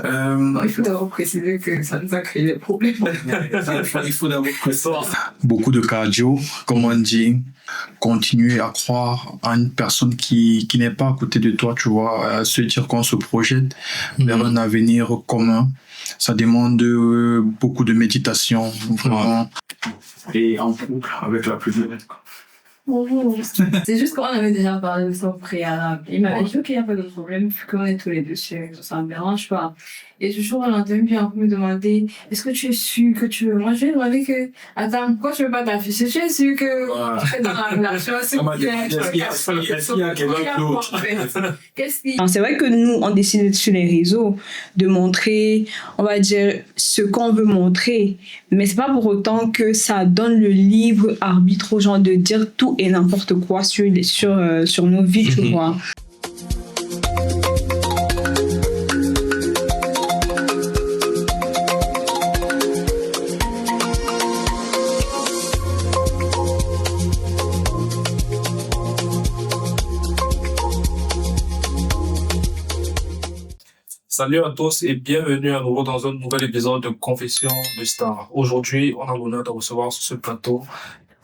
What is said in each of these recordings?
Il faut d'abord préciser que ça nous a créé des problèmes. Il faut d'abord préciser. Beaucoup de cardio, comme on dit. Continuer à croire à une personne qui n'est pas à côté de toi, tu vois, à se dire qu'on se projette vers un avenir commun. Ça demande beaucoup de méditation, vraiment. Et en couple, avec la plus belle. C'est juste qu'on avait déjà parlé de ça au préalable. Il m'avait dit qu'il n'y a pas de problème, vu qu'on est tous les deux sur ça me dérange pas. Et du jour au lendemain, puis on me demandait, est-ce que tu es sûr que tu veux? Moi, je lui ai demandé que, attends, pourquoi tu veux pas t'afficher? Tu es sûr que tu es dans la relation? C'est vrai que nous, on décide sur les réseaux de montrer, on va dire, ce qu'on veut montrer. Mais c'est pas pour autant que ça donne le libre arbitre aux gens de dire tout et n'importe quoi sur nos vies, tu vois. Salut à tous et bienvenue à nouveau dans un nouvel épisode de Confessions de Stars. Aujourd'hui, on a l'honneur de recevoir sur ce plateau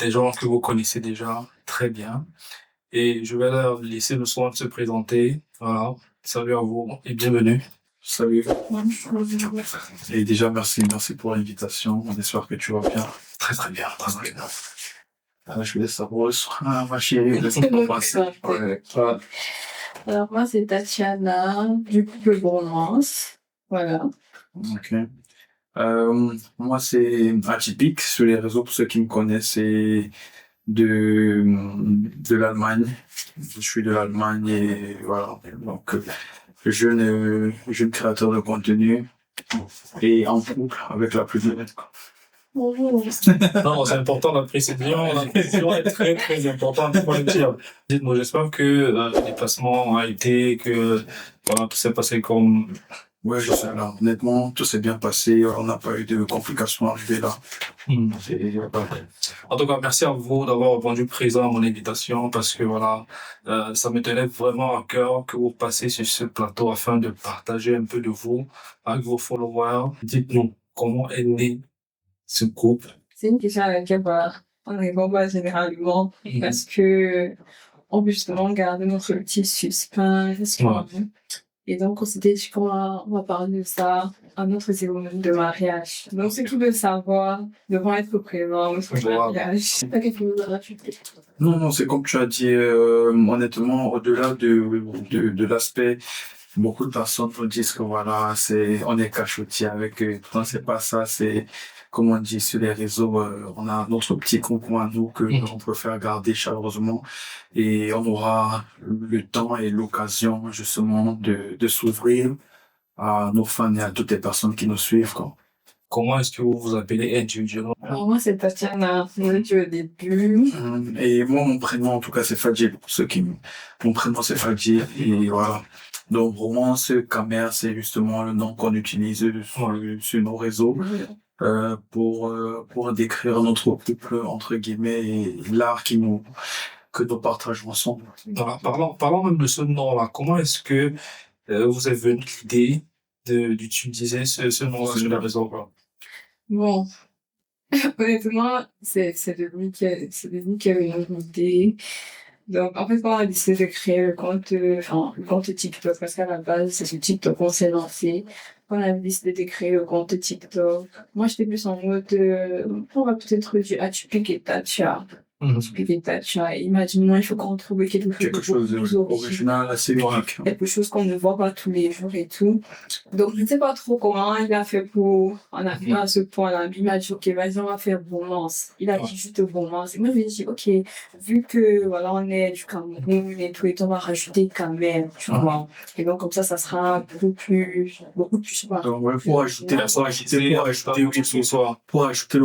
des gens que vous connaissez déjà très bien. Et je vais leur laisser le soin de se présenter. Voilà. Salut à vous et bienvenue. Salut. Et déjà, merci pour l'invitation. On espère que tu vas bien. Très très bien. Je vais laisser savoir ma chérie. Laisse-moi passer. Alors, moi, c'est Tatiana, du couple Bromance. Voilà. Ok. Moi, c'est Atypique sur les réseaux pour ceux qui me connaissent. C'est de l'Allemagne. Je suis de l'Allemagne et voilà. Donc, jeune créateur de contenu et en couple avec la plus belle. Non, c'est important la précision. La précision est très très importante pour le dire. Dites-moi, j'espère que le déplacement a été, que voilà, tout s'est passé comme... Ouais, je sais là. Honnêtement, tout s'est bien passé. On n'a pas eu de complications arrivées là. En tout cas, merci à vous d'avoir répondu présent à mon invitation parce que voilà, ça me tenait vraiment à cœur que vous passiez sur ce plateau afin de partager un peu de vous avec vos followers. Dites-nous, comment est né ce couple? C'est une question à laquelle on ne répond pas généralement parce que on veut justement garder notre petit suspense. Et donc, on s'était dit qu'on va parler de ça à notre cérémonie de mariage. Donc, ceux qui veulent savoir devront être présents au mariage. Non, c'est comme tu as dit, honnêtement, au-delà de l'aspect, beaucoup de personnes nous disent que voilà, on est cachotier avec eux. Pourtant, c'est pas ça, c'est, comme on dit sur les réseaux, on a notre petit concours à nous que on préfère garder chaleureusement et on aura le temps et l'occasion justement de s'ouvrir à nos fans et à toutes les personnes qui nous suivent, quoi. Comment est-ce que vous vous appelez individuellement? Alors, moi, c'est Tatiana. J'ai dit au début. Et moi, mon prénom, en tout cas, c'est Fadjil. Pour ceux qui mon prénom, c'est Fadjil. Et voilà. Donc, Bromance Kamer, c'est justement le nom qu'on utilise sur nos réseaux. Pour décrire notre couple, entre guillemets, et l'art que nous partageons ensemble. Voilà. Parlons même de ce nom-là. Comment est-ce que vous est venue l'idée d'utiliser ce nom-là sur les réseaux? Bon, honnêtement, c'est de lui qui a eu l'idée. Donc, en fait, quand on a décidé de créer le compte TikTok, parce qu'à la base, c'est sur TikTok qu'on s'est lancé. Quand on a décidé de créer le compte TikTok, moi, j'étais plus en mode, on va peut-être dire Atypique et Tatia. Imagine-moi, il faut qu'on trouve quelque chose de plus original, assez unique. Quelque chose qu'on ne voit pas tous les jours et tout. Donc, je ne sais pas trop comment il a fait pour en arriver à ce point-là. Il m'a dit, OK, vas-y, on va faire Bromance. Il a dit juste Bromance. Et moi, je lui ai dit, OK, vu que, voilà, on est du Cameroun et tout, et on va rajouter Camer, tu vois. Et donc, comme ça sera beaucoup plus, donc, ouais, pour ajouter le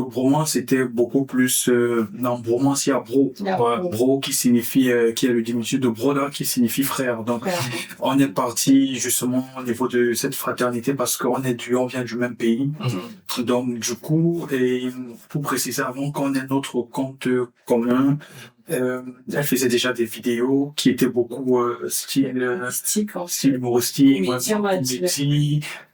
Bromance, c'était beaucoup plus, dans Bromance, il y a Bro. Bro qui signifie, qui est le diminutif de Broda, qui signifie frère. Donc, on est parti justement au niveau de cette fraternité parce qu'on vient du même pays. Donc, du coup, et pour préciser avant qu'on ait notre compte commun, elle faisait déjà des vidéos qui étaient beaucoup style humoristique,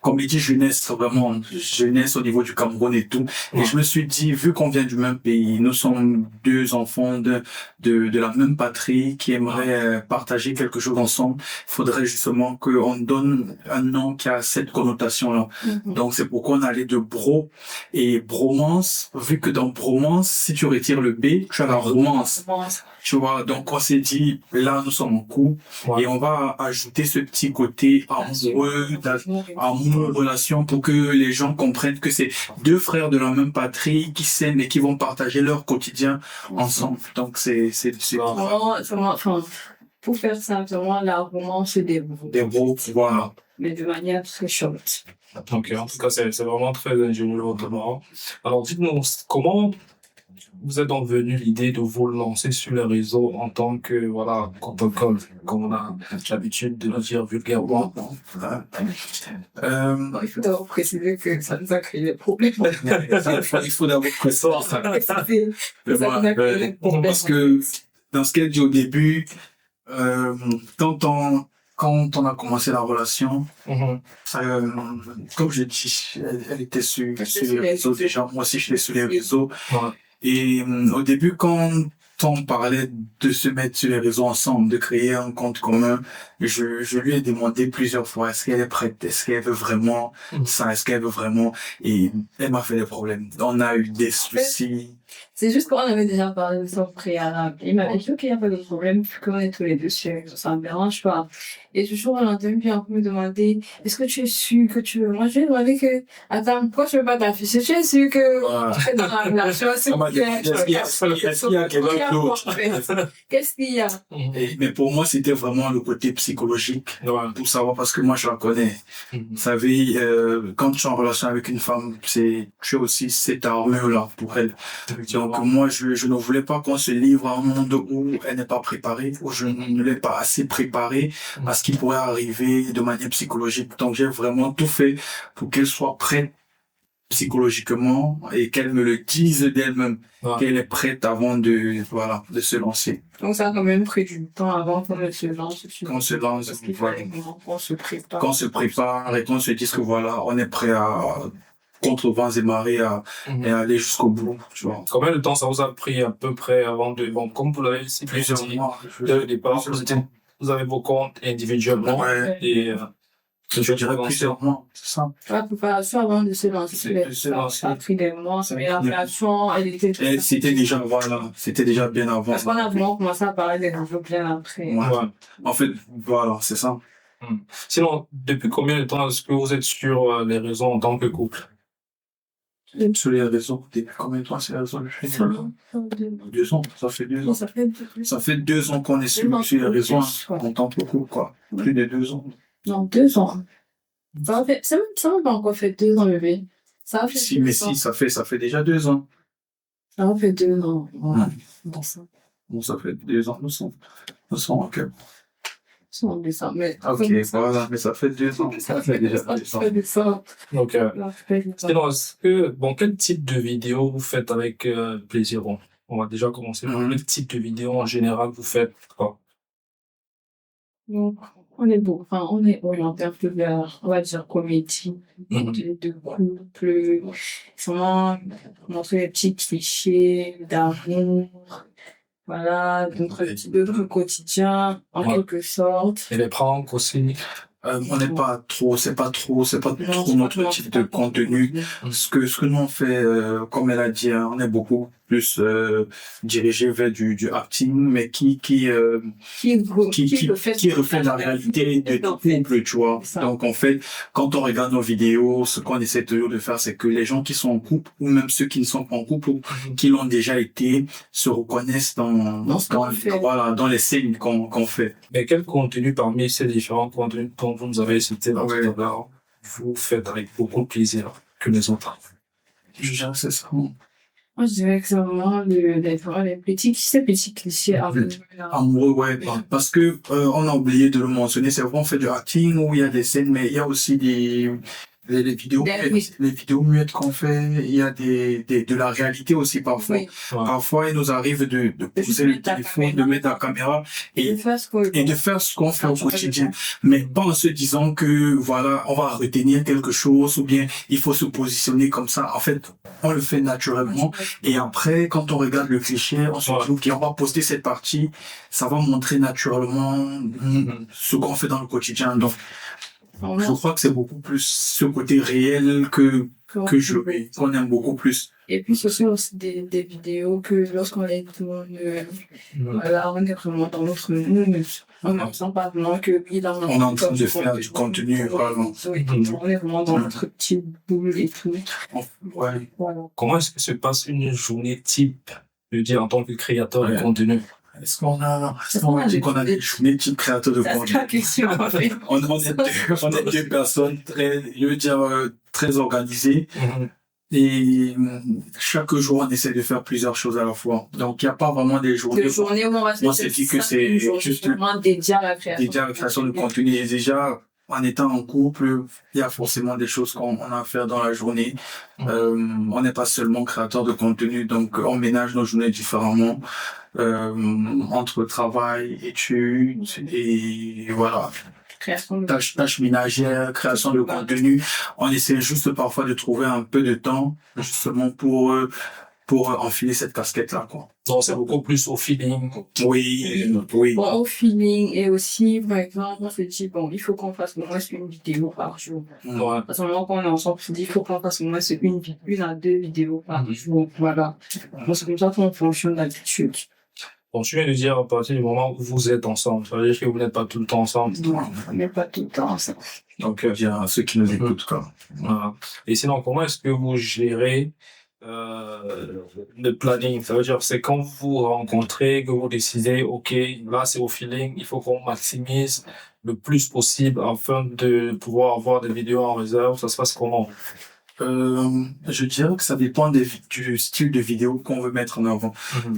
comédie jeunesse, vraiment, jeunesse au niveau du Cameroun et tout. Et je me suis dit, vu qu'on vient du même pays, nous sommes deux enfants de la même patrie qui aimeraient partager quelque chose ensemble, il faudrait justement qu'on donne un nom qui a cette connotation-là. Donc, c'est pourquoi on allait de bro et bromance, vu que dans bromance, si tu retires le B, tu as la romance. Tu vois, donc on s'est dit, là, nous sommes en couple, et on va ajouter ce petit côté amour, relation, pour que les gens comprennent que c'est deux frères de la même patrie qui s'aiment et qui vont partager leur quotidien ensemble. Donc c'est vraiment, enfin, pour faire ça, vraiment, la romance des bros, voilà. mais de manière très short. Ok, en tout cas, c'est vraiment très ingénieux, autrement. Alors, dites-nous, comment vous êtes donc venu l'idée de vous lancer sur les réseaux en tant que, voilà, protocole, comme on a l'habitude de le dire vulgairement? Il faut d'abord préciser que ça nous a créé des problèmes. Il faut d'abord préciser ça. Ça nous a créé des problèmes. Parce que dans ce qu'elle dit au début, quand on a commencé la relation, comme je dis, elle était sur les réseaux déjà. Moi aussi, j'étais sur les réseaux. Et au début, quand on parlait de se mettre sur les réseaux ensemble, de créer un compte commun, je lui ai demandé plusieurs fois, est-ce qu'elle est prête? Est-ce qu'elle veut vraiment ça? Est-ce qu'elle veut vraiment? Et elle m'a fait des problèmes. On a eu des soucis. C'est juste qu'on avait déjà parlé de ça au préalable. Il m'avait dit, OK, il n'y a pas de problème, vu qu'on est tous les deux sur les réseaux, ça me dérange pas. Et toujours, on entend puis un peu me demander, est-ce que tu es sûr que tu veux? Moi, je lui ai demandé que, attends, pourquoi tu veux pas t'afficher? Tu es sûr que tu es dans la relation? C'est clair. Qu'est-ce qu'il y a quelqu'un d'autre? Qu'est-ce qu'il y a? Mais pour moi, c'était vraiment le côté psychologique. Pour savoir, parce que moi, je la connais. Vous savez, quand tu es en relation avec une femme, tu es aussi cette armure-là pour elle. Donc moi, je ne voulais pas qu'on se livre à un monde où elle n'est pas préparée, où je ne l'ai pas assez préparée à ce qui pourrait arriver de manière psychologique. Donc j'ai vraiment tout fait pour qu'elle soit prête psychologiquement et qu'elle me le dise d'elle-même, qu'elle est prête avant de se lancer. Donc ça a quand même pris du temps avant qu'on se lance. Qu'on se lance, parce qu'il fallait qu'on se prépare. Qu'on se prépare et qu'on se dise que voilà, on est prêt à contre vents et marées et aller jusqu'au bout, tu vois. Combien de temps ça vous a pris à peu près avant de... Bon, comme vous l'avez dit, plusieurs mois. Dès le départ, vous avez vos comptes individuellement et... je dirais plusieurs mois, c'est ça. La préparation avant de se lancer, ça a pris des mois, mais la relation, elle était... C'était déjà bien avant. Parce qu'on a vraiment commencé à parler des nouveaux bien après. En fait, voilà, c'est ça. Sinon, depuis combien de temps est-ce que vous êtes sur les réseaux en tant que couple? Sur les réseaux, depuis combien de temps sur les réseaux? 2 ans, ça fait 2 ans. Ça fait 2 ans qu'on est sur les réseaux en tant que couple, quoi. Plus de 2 ans. Non, 2 ans. Ça m'a pas encore fait 2 ans, bébé. Ça fait ça fait déjà 2 ans. Ça m'a fait 2 ans. Bon, ça fait 2 ans, nous sommes ok. Mais... Ok, voilà, mais ça fait 2 ans. Ça fait déjà 2 ans. Donc, sinon, quel type de vidéo vous faites avec plaisir? Bon, on va déjà commencer par quel type de vidéo en général vous faites, quoi? Donc, on est orienté un peu vers, on va dire, comédie, de couple, vraiment montrer les petits clichés d'amour, voilà, d'autres quotidiens, en quelque sorte. Et les pranks aussi. On n'est pas trop, c'est pas trop notre type de contenu. Ce que nous on fait, comme elle a dit, on est beaucoup plus dirigé vers du acting, mais qui reflète la réalité de couple, tu vois. Donc en fait, quand on regarde nos vidéos, ce qu'on essaie toujours de faire, c'est que les gens qui sont en couple, ou même ceux qui ne sont pas en couple, ou qui l'ont déjà été, se reconnaissent dans les scènes qu'on fait. Mais quel contenu parmi ces différents contenus dont vous nous avez cité dans tout à l'heure, vous faites avec beaucoup de plaisir que les autres? Je dirais que c'est ça. Moi, je dirais que c'est vraiment les petits clichés amoureux, ouais. Parce que, on a oublié de le mentionner, c'est vraiment fait du acting où il y a des scènes, mais il y a aussi les vidéos muettes qu'on fait, il y a de la réalité aussi parfois. Oui. Parfois, il nous arrive de poser le téléphone, de mettre la caméra et de faire ce qu'on fait au quotidien. Mais pas en se disant que, voilà, on va retenir quelque chose ou bien il faut se positionner comme ça. En fait, on le fait naturellement. Et après, quand on regarde le cliché, on se dit, OK, on va poster cette partie. Ça va montrer naturellement ce qu'on fait dans le quotidien. Donc, je crois que c'est beaucoup plus ce côté réel qu'on aime beaucoup plus. Et puis, ce sont aussi des vidéos que lorsqu'on les tourne, voilà, on est vraiment dans notre monde. On ne sent pas vraiment que, oui, là, On est en train de faire du contenu, vraiment. Oui, on est vraiment dans notre petite boule et tout. Ouais. Voilà. Comment est-ce que se passe une journée type, je veux dire, en tant que créateur de contenu? Est-ce qu'on dit qu'on a des journées type créateur de Ça, c'est contenu? la question, en fait. On est deux personnes très organisées. Et chaque jour, on essaie de faire plusieurs choses à la fois. Donc, il n'y a pas vraiment des journées. Des journées où on va se Moi, c'est dit que c'est juste vraiment dédié à la création. de contenu. Et déjà, en étant en couple, il y a forcément des choses qu'on a à faire dans la journée. On n'est pas seulement créateur de contenu, donc on ménage nos journées différemment. Entre travail, études et voilà. Tâches ménagères, création de contenu. On essaie juste parfois de trouver un peu de temps, justement pour enfiler cette casquette-là, quoi. Donc, c'est beaucoup plus au feeling. Oui. Bon, au feeling et aussi, par exemple, on se dit, bon, il faut qu'on fasse au moins une vidéo par jour. Ouais. À ce moment qu'on est ensemble, on se dit, il faut qu'on fasse au moins une à deux vidéos par jour. Voilà. Bon, c'est comme ça qu'on fonctionne d'habitude. Bon, tu viens de dire à partir du moment où vous êtes ensemble, ça veut dire que vous n'êtes pas tout le temps ensemble. Non, on n'est pas tout le temps ensemble. Donc, bien à ceux qui nous écoutent, quoi. Voilà. Et sinon, comment est-ce que vous gérez le planning? Ça veut dire, c'est quand vous vous rencontrez que vous décidez, OK, là, c'est au feeling, il faut qu'on maximise le plus possible afin de pouvoir avoir des vidéos en réserve. Ça se passe comment? Je dirais que ça dépend du style de vidéo qu'on veut mettre en avant.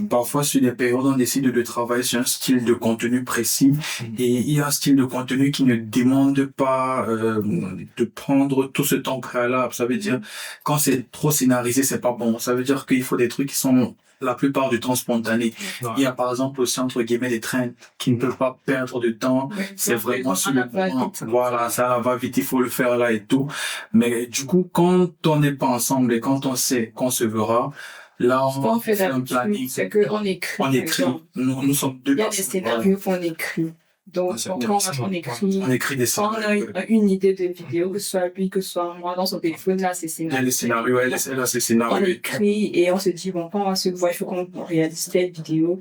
Parfois, sur des périodes, on décide de travailler sur un style de contenu précis et il y a un style de contenu qui ne demande pas de prendre tout ce temps préalable. Ça veut dire, quand c'est trop scénarisé, c'est pas bon. Ça veut dire qu'il faut des trucs qui sont la plupart du temps spontanés. Il y a par exemple aussi entre guillemets des trends qui ne peuvent pas perdre de temps. C'est vraiment sur le moment. Voilà, ça va vite, il faut le faire là et tout. Mais du coup, quand on n'est pas ensemble et quand on sait qu'on se verra, là, on fait un planning. C'est qu'on écrit. On écrit. Nous sommes deux personnes. Il y a des scénarios qu'on écrit. Donc, quand on écrit des quand on a une idée de vidéo, que ce soit lui, que ce soit moi, dans son téléphone, là, c'est scénario. Il y a les scénarios, elle a ses scénarios. On écrit et on se dit, bon, quand on va se voir, il faut qu'on réalise telle vidéo,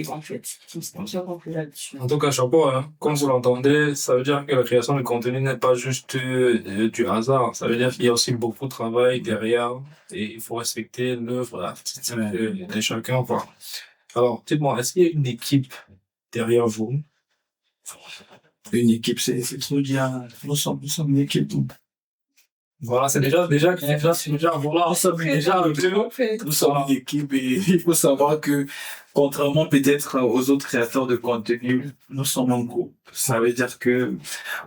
en fait. C'est comme ça qu'on fait là-dessus. En tout cas, chapeau, hein. Comme vous l'entendez, ça veut dire que la création de contenu n'est pas juste du hasard. Ça veut dire qu'il y a aussi beaucoup de travail derrière et il faut respecter l'œuvre artistique de chacun, quoi. Alors, dites-moi, est-ce qu'il y a une équipe derrière vous? Une équipe, c'est trop bien. Nous sommes une équipe. Voilà, c'est déjà, voilà, nous sommes une équipe et il faut savoir que, contrairement peut-être aux autres créateurs de contenu, nous sommes un groupe. Ça veut dire que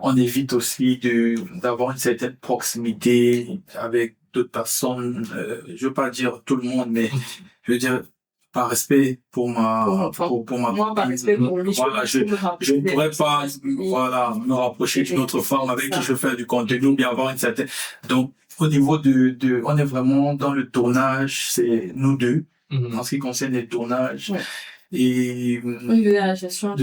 on évite aussi d'avoir une certaine proximité avec d'autres personnes. Je veux pas dire tout le monde, mais je veux dire, par respect pour ma moi, par respect pour lui, voilà, je ne pourrais pas me rapprocher d'une autre femme avec qui je fais du contenu ou bien avoir une certaine. Donc, au niveau on est vraiment dans le tournage, c'est nous deux, en ce qui concerne les tournages. Et de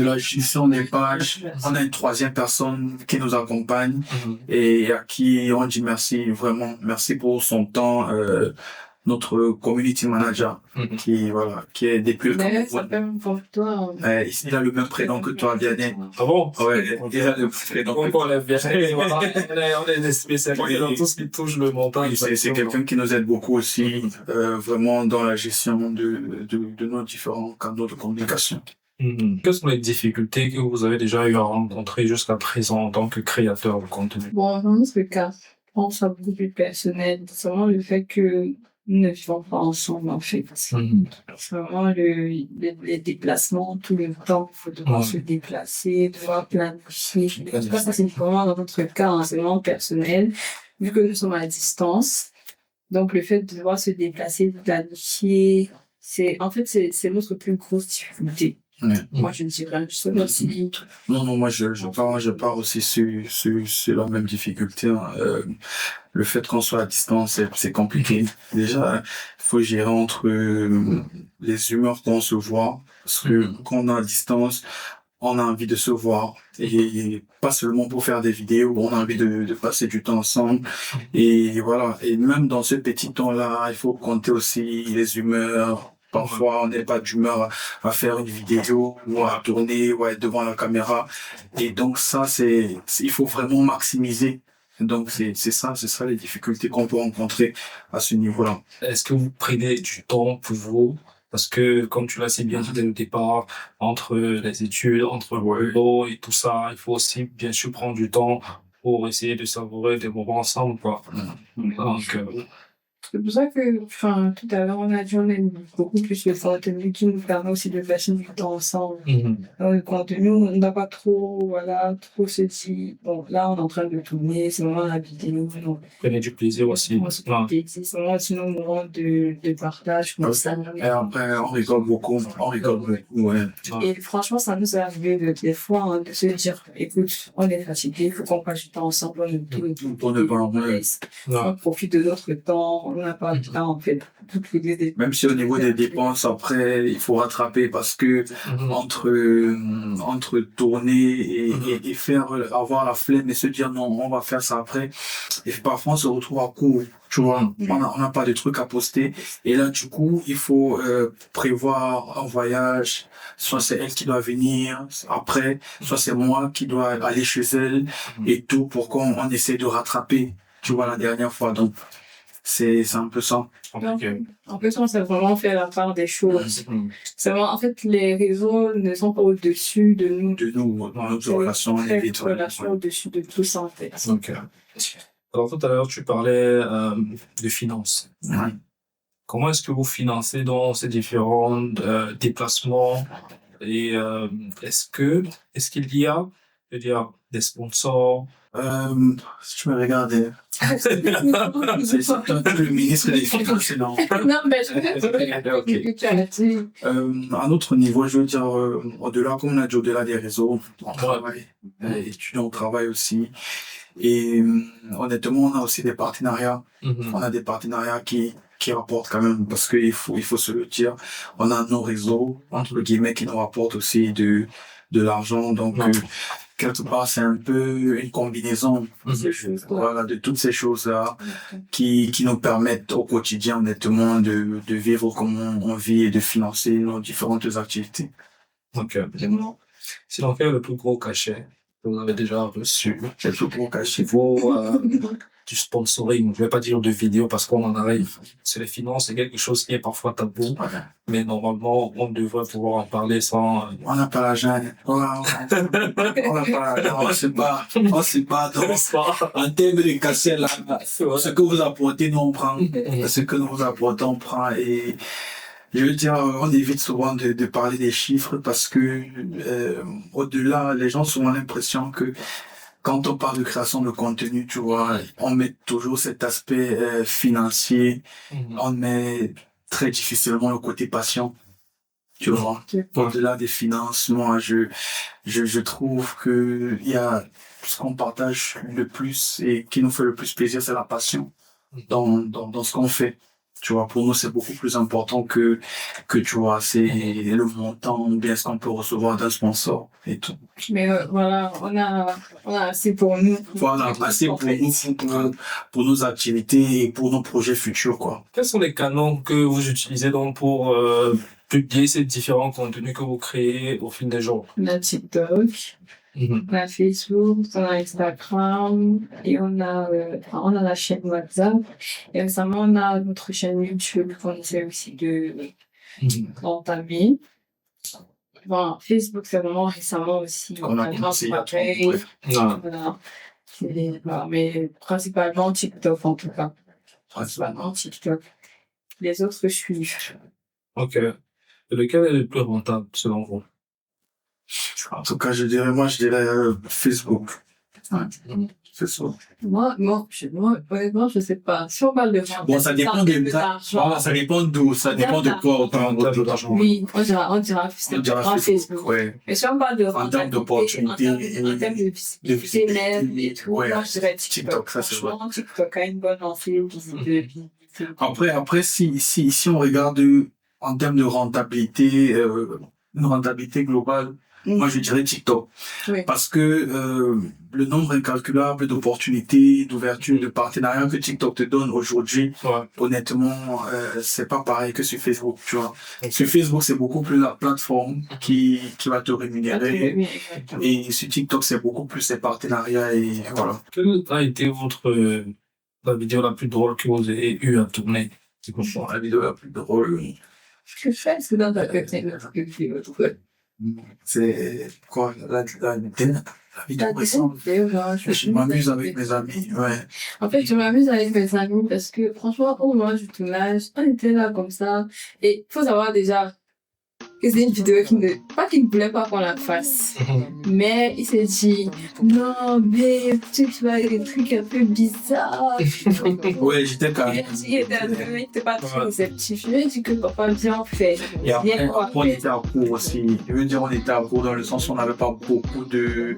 la gestion des pages, on a une troisième personne qui nous accompagne et à qui on dit merci, vraiment, merci pour son temps. Notre community manager qui est depuis le Cameroun. Ça fait même pour toi. Il a le même prénom que toi, Vianney. Ah bon? Ouais, il a le même prénom que toi. On est des spécialistes dans tout ce qui touche le montage. C'est quelqu'un qui nous aide beaucoup aussi, vraiment dans la gestion de nos différents canaux de communication. Quelles sont les difficultés que vous avez déjà eu à rencontrer jusqu'à présent en tant que créateur de contenu? Bon, dans ce cas, je pense à beaucoup plus personnel. C'est vraiment le fait que nous ne vivons pas ensemble, en fait. C'est vraiment les déplacements, tout le temps, il faut devoir se déplacer, devoir planifier. En tout cas, ça, c'est vraiment dans notre cas, hein, c'est vraiment personnel, vu que nous sommes à distance. Donc, le fait de devoir se déplacer, de planifier, en fait, c'est notre plus grosse difficulté. Ouais. Moi, je ne dirais juste aussi. Non, moi, je pars aussi sur la même difficulté, hein. Le fait qu'on soit à distance, c'est compliqué. Déjà, il faut gérer entre les humeurs qu'on se voit. Parce que quand on est à distance, on a envie de se voir. Et pas seulement pour faire des vidéos, on a envie de passer du temps ensemble. Et voilà. Et même dans ce petit temps-là, il faut compter aussi les humeurs. Parfois, on n'est pas d'humeur à faire une vidéo ou à tourner ou à être devant la caméra. Et donc ça, il faut vraiment maximiser. Donc c'est ça les difficultés qu'on peut rencontrer à ce niveau-là. Est-ce que vous prenez du temps pour vous? Parce que, comme tu l'as si bien dit dès le départ, entre les études, entre le boulot et tout ça, il faut aussi, bien sûr, prendre du temps pour essayer de savourer des moments ensemble, quoi. Donc, C'est pour ça que, enfin, tout à l'heure, on a dit on aime beaucoup plus le contenu qui nous permet aussi de passer du temps ensemble. Dans le contenu, on n'a pas trop se dit, bon, là, on est en train de tourner, c'est vraiment la vidéo. prenez du plaisir aussi. C'est vraiment aussi nos moments de partage, comme ça. Et après, on rigole beaucoup, ouais. Et franchement, ça nous est arrivé des fois, hein, de se dire, écoute, on est fatigué, il faut qu'on passe du temps ensemble, on profite de notre temps, on n'a pas le temps, en fait. Même si au niveau des dépenses, après, il faut rattraper parce que entre tourner et faire, avoir la flemme et se dire non, on va faire ça après. Et parfois, on se retrouve à court. Tu vois, on n'a pas de trucs à poster. Et là, du coup, il faut prévoir un voyage. Soit c'est elle qui doit venir après, soit c'est moi qui dois aller chez elle et tout pour qu'on essaie de rattraper, tu vois, la dernière fois. Donc, c'est un peu ça. En plus, on s'est vraiment fait la part des choses. C'est vraiment, en fait, les réseaux ne sont pas au-dessus de nous. De nous, dans notre relation, au-dessus de tout ça, en fait. Alors, tout à l'heure, tu parlais de finances. Comment est-ce que vous financez dans ces différents déplacements? Et est-ce qu'il y a, je veux dire, des sponsors? Si tu me regardais. C'est le ministre des Finances, non? Non, mais je à notre niveau, je veux dire, au-delà, comme on a dit, au-delà des réseaux, on travaille. Étudiants, on travaille aussi. Et honnêtement, on a aussi des partenariats. On a des partenariats qui rapportent quand même, parce qu'il faut se le dire. On a nos réseaux, entre guillemets, qui nous rapportent aussi de l'argent. Donc, quelque part, c'est un peu une combinaison de toutes ces choses-là qui nous permettent au quotidien, honnêtement, de vivre comme on vit et de financer nos différentes activités. Donc, sinon, quel est le plus gros cachet que vous avez déjà reçu? C'est le plus gros cachet. Du sponsoring, je vais pas dire de vidéo parce qu'on en arrive. C'est les finances, c'est quelque chose qui est parfois tabou, mais normalement, on devrait pouvoir en parler sans... On n'a pas l'argent. On n'a pas l'argent. On sait pas. Donc, en termes de cachet, là, ce que vous apportez, nous, on prend. Ce que nous vous apportons, on prend. Et je veux dire, on évite souvent de parler des chiffres parce que, au-delà, les gens ont souvent l'impression que quand on parle de création de contenu, tu vois, on met toujours cet aspect financier, on met très difficilement le côté passion, tu vois. Au-delà des finances, moi, je trouve que il y a ce qu'on partage le plus et qui nous fait le plus plaisir, c'est la passion dans ce qu'on fait. Tu vois, pour nous, c'est beaucoup plus important que tu vois, c'est le montant, ou bien ce qu'on peut recevoir d'un sponsor et tout. Mais voilà, on a assez pour nous. Voilà, assez pour nous, pour nos activités et pour nos projets futurs, quoi. Quels sont les canaux que vous utilisez donc pour publier ces différents contenus que vous créez au fil des jours? On a TikTok. On a Facebook, on a Instagram et on a la chaîne WhatsApp. Et récemment, on a notre chaîne YouTube qu'on essaie aussi d'entamer. Bon, Facebook, c'est vraiment récemment aussi. On a commencé à Voilà. Mais principalement TikTok, en tout cas. Principalement TikTok. les autres suivent. Ok. Et lequel est le plus rentable, selon vous? En tout cas, je dirais Facebook. Ouais. Facebook. Moi, honnêtement, je sais pas. Si on parle de rentabilité, Bon, ça dépend d'argent. ça dépend d'où, ça dépend de quoi on parle d'argent. Oui, on dira On dira Facebook, ouais. Mais si on parle de En termes d'opportunités, en termes de visibilité même et tout, ouais. moi, je dirais TikTok, ça, c'est vrai. Franchement, TikTok a une bonne entrée de visibilité. Après, si on regarde en termes de rentabilité, une rentabilité globale, moi, je dirais TikTok. Oui. Parce que le nombre incalculable d'opportunités, d'ouverture, de partenariats que TikTok te donne aujourd'hui, honnêtement, c'est pas pareil que sur Facebook, tu vois. Sur Facebook, c'est beaucoup plus la plateforme qui va te rémunérer. Oui, Et sur TikTok, c'est beaucoup plus les partenariats et voilà. Quelle a été la vidéo la plus drôle que vous avez eu à tourner? C'est quoi la vidéo la plus drôle? Ce que je fais, c'est dans ta tête, C'est quoi la vidéo récente? Je m'amuse avec mes amis, ouais. En fait, je m'amuse avec mes amis parce que, franchement, au moment du tournage, on était là comme ça. Et faut savoir déjà que c'est une vidéo qu'il ne voulait pas qu'on la fasse. Mais il s'est dit, non, mais tu vois, des trucs un peu bizarres. Ouais, j'étais quand même. Il était pas très réceptif. Je lui ai dit que papa, bien on fait. Et après, on était à court aussi. Je veux dire, on était à court dans le sens où on n'avait pas beaucoup de.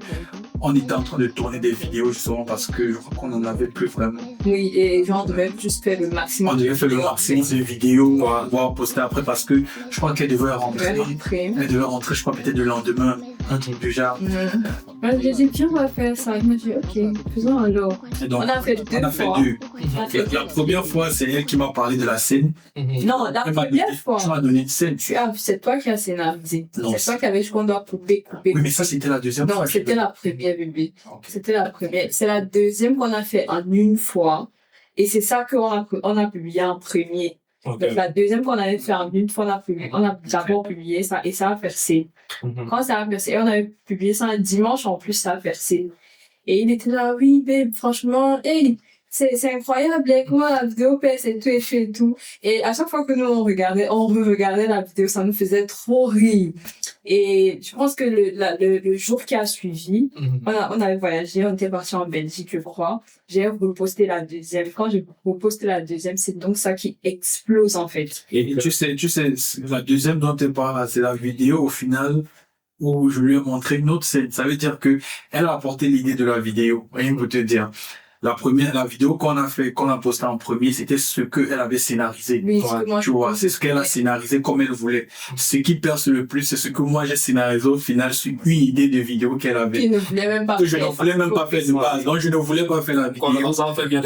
On était en train de tourner des vidéos justement parce que je crois qu'on n'en avait plus vraiment. Oui, et genre, on devait juste faire le maximum. On devait faire le maximum de vidéos, voir poster après parce que je crois qu'elle devait rentrer. Elle devait rentrer, je crois, peut-être le lendemain. Un truc du genre. Ouais, j'ai dit, viens, on va faire ça. Il m'a dit, ok, faisons alors. Et donc, on a fait deux fois. La première fois, c'est elle qui m'a parlé de la scène. Non, la première fois. Tu m'as donné une scène. C'est toi qui as scénarisé. C'est toi qui avais dit qu'on doit couper. Oui, mais ça, c'était la deuxième fois. Non, c'était la première, bébé. C'était la première. C'est la deuxième qu'on a fait en une fois. Et c'est ça qu'on a publié en premier. Donc, la deuxième qu'on avait fait en une fois, on a d'abord publié ça et ça a percé. Quand ça a percé, on avait publié ça un dimanche en plus, ça a percé. Et il était là, oui, babe, franchement, hey, c'est incroyable, comment la vidéo perce et tout, et tout. Et à chaque fois que nous, on re-regardait la vidéo, ça nous faisait trop rire. Et je pense que le jour qui a suivi, on avait voyagé, on était parti en Belgique, je crois. J'ai reposté la deuxième. Quand j'ai reposté la deuxième, c'est donc ça qui explose, en fait. Et tu sais, la deuxième dont tu parles, c'est la vidéo, au final, où je lui ai montré une autre scène. Ça veut dire que elle a apporté l'idée de la vidéo. Rien pour te dire. La vidéo qu'on a postée en premier, c'était ce qu'elle avait scénarisé. Oui, tu vois, c'est ce qu'elle a scénarisé comme elle voulait. Ce qui perce le plus, c'est ce que moi j'ai scénarisé au final sur une idée de vidéo qu'elle avait. Qui ne voulait même pas que je ne voulais même pas faire de base. Donc je ne voulais pas faire la vidéo.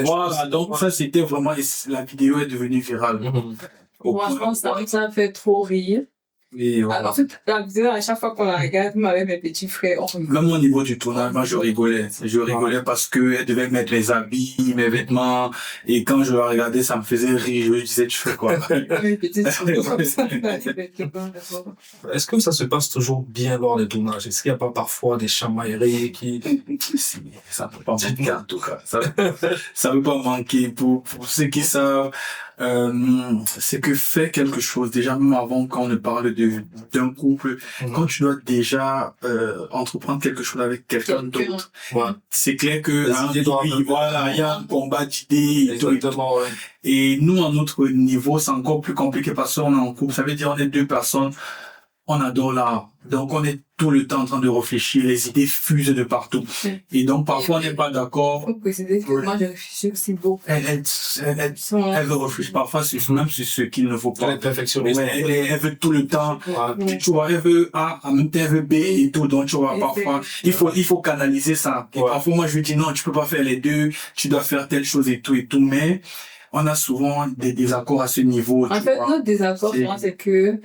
Voilà, donc ça c'était vraiment, la vidéo est devenue virale. Franchement, ça a fait trop rire. Et voilà. En fait, la vidéo, à chaque fois qu'on la regarde, moi avec mes petits frères, même au niveau du tournage, moi je rigolais. Je rigolais parce que elle devait mettre mes habits, mes vêtements, et quand je la regardais, ça me faisait rire. Je me disais, tu fais quoi? Est-ce que ça se passe toujours bien lors des tournages? Est-ce qu'il n'y a pas parfois des chamailleries qui... Ça ne peut pas manquer en tout cas. Ça ne peut pas manquer. Pour ceux qui savent, c'est que faire quelque chose, déjà même avant qu'on ne parle d'un couple, quand tu dois déjà entreprendre quelque chose avec quelqu'un d'autre, c'est clair que il y a un combat d'idées et tout. Et nous, à notre niveau, c'est encore plus compliqué parce qu'on est en couple. Ça veut dire on est deux personnes, on adore l'art. Donc, on est tout le temps en train de réfléchir, les idées fusent de partout. Et donc, parfois, on n'est pas d'accord. Faut préciser que moi, je réfléchis aussi beaucoup. Elle veut réfléchir parfois même sur ce qu'il ne faut pas. Elle est perfectionniste. Elle veut tout le temps. Tu vois, elle veut A, en même temps, elle veut B et tout. Donc, tu vois, parfois, il faut canaliser ça. Et parfois, moi, je lui dis non, tu peux pas faire les deux, tu dois faire telle chose et tout. Mais, on a souvent des désaccords à ce niveau. En fait, notre désaccord, c'est que,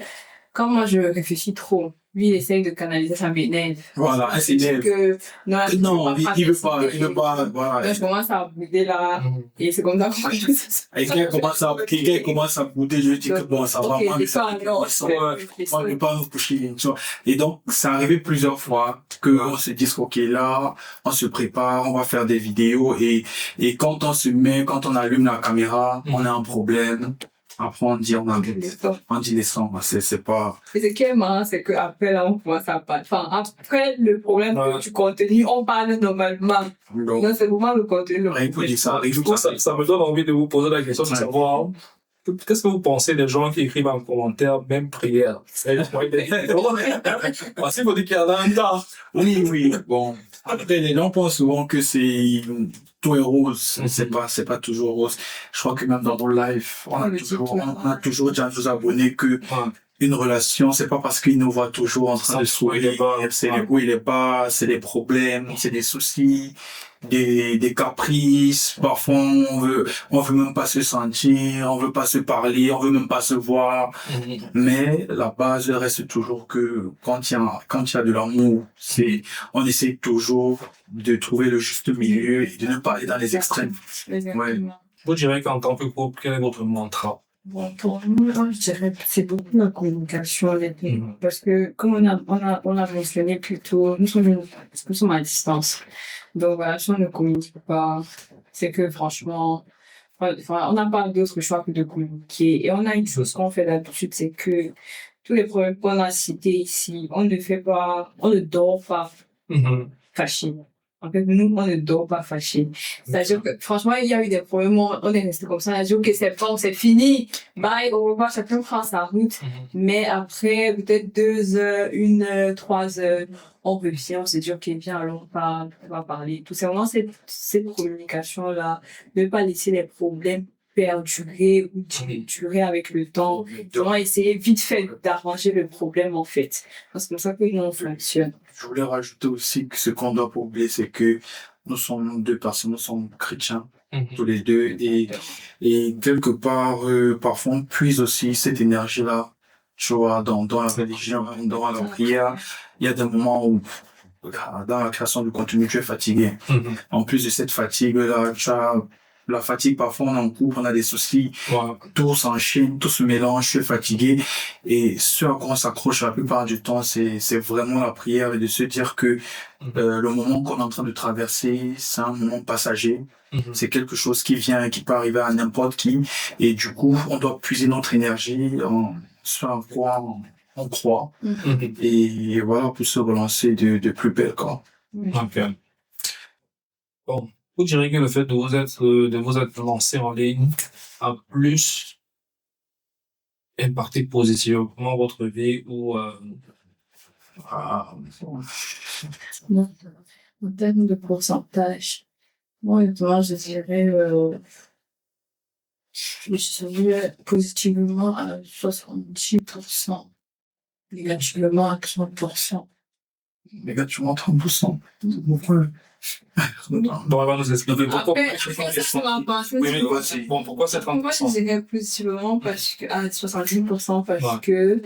quand moi, je réfléchis trop, lui, il essaye de canaliser, ça m'énerve. Voilà, elle s'énerve. Non, il veut pas, voilà. Donc, je commence à bouder là, et c'est comme ça qu'on et quand elle commence à bouder, je dis que bon, ça va, moi, je vais pas me coucher, tu vois. Et donc, ça arrivé plusieurs fois qu'on se dise, ok, là, on se prépare, on va faire des vidéos, et quand on allume la caméra, on a un problème. Après, on dit les sons, c'est pas, Et ce qui est marrant, c'est qu'après, là, on commence à parler. Enfin, après le problème du contenu, on parle normalement. donc, Donc, c'est vraiment le contenu. rien que dire ça, Ça me donne envie de vous poser la question de savoir qu'est-ce que vous pensez des gens qui écrivent en commentaire, même prière? Parce qu'il faut dire qu'il y en a un tas. oui, bon. Après, les gens pensent souvent que tout est rose. C'est pas toujours rose. Je crois que même dans nos lives, on a toujours dit à nos abonnés que une relation, c'est pas parce qu'ils nous voient toujours en train de sourire, c'est les hauts et les bas, c'est des problèmes, c'est des soucis, des caprices. Parfois, on veut même pas se sentir, on veut pas se parler, on veut même pas se voir. Mais la base reste toujours que quand il y a de l'amour, on essaie toujours de trouver le juste milieu et de ne pas aller dans les extrêmes. Ouais. Vous direz qu'en tant que couple, quel est votre mantra? Bon, pour moi, je dirais que c'est beaucoup la communication avec nous. Parce que, comme on a mentionné plus tôt, nous sommes à distance. Donc voilà, si on ne communique pas, c'est que franchement, enfin, on n'a pas d'autre choix que de communiquer. Et on a une chose qu'on fait d'habitude, c'est que tous les problèmes qu'on a cités ici, on ne dort pas fâché. En fait, nous, on ne dort pas fâché. C'est-à-dire que, franchement, il y a eu des problèmes, on est resté comme ça, on a dit, ok, c'est bon, c'est fini, bye, au revoir, chacun prend sa route. Mais après, peut-être 2 heures, 1 heure, 3 heures, on revient, on se dit, ok, viens, alors on va parler. Tout c'est vraiment cette communication-là, ne pas laisser les problèmes perdurer ou durer avec le temps. Vraiment essayer vite fait d'arranger le problème, en fait. C'est comme ça que nous, on fonctionne. Je voulais rajouter aussi que ce qu'on doit pas oublier, c'est que nous sommes 2 personnes, nous sommes chrétiens, tous les deux, et quelque part, parfois on puise aussi cette énergie-là, tu vois, dans la religion, dans la prière. Il y a des moments où, dans la création du contenu, tu es fatigué. En plus de cette fatigue-là, la fatigue, parfois on est en couple, on a des soucis, tout s'enchaîne, tout se mélange, je suis fatigué, et ce à quoi on s'accroche la plupart du temps, c'est vraiment la prière et de se dire que le moment qu'on est en train de traverser, c'est un moment passager, c'est quelque chose qui vient, qui peut arriver à n'importe qui, et du coup, on doit puiser notre énergie en ce à quoi on croit, et voilà, pour se relancer de plus belle, quoi. Ok. Bon. Vous direz que le fait de vous être lancé en ligne a plus impacté positivement votre vie ou Non. En termes de pourcentage, moi, honnêtement, je dirais positivement à 70%, négativement à 30%. Négativement 30%. Pourquoi? Donc, elle va nous expliquer pourquoi. Après, ça, c'est ma pensée. Oui, mais bon, pourquoi c'est 30%? Moi, je dirais positivement à 70% parce que,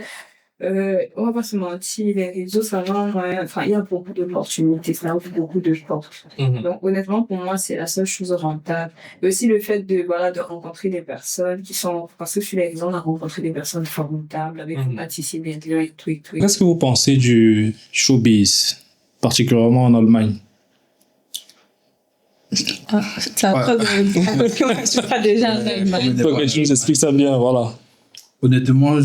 on va pas se mentir, les réseaux, ça rend, enfin, il y a beaucoup d'opportunités, ça ouvre beaucoup de portes. Donc, honnêtement, pour moi, c'est la seule chose rentable. Et aussi le fait de rencontrer des personnes parce que sur les réseaux, on a rencontré des personnes formidables avec qui on a tissé des liens et tout. Qu'est-ce que vous pensez du showbiz, particulièrement en Allemagne? C'est après que je suis pas déjà en Allemagne. Ok, je vous explique ça bien, voilà. Honnêtement,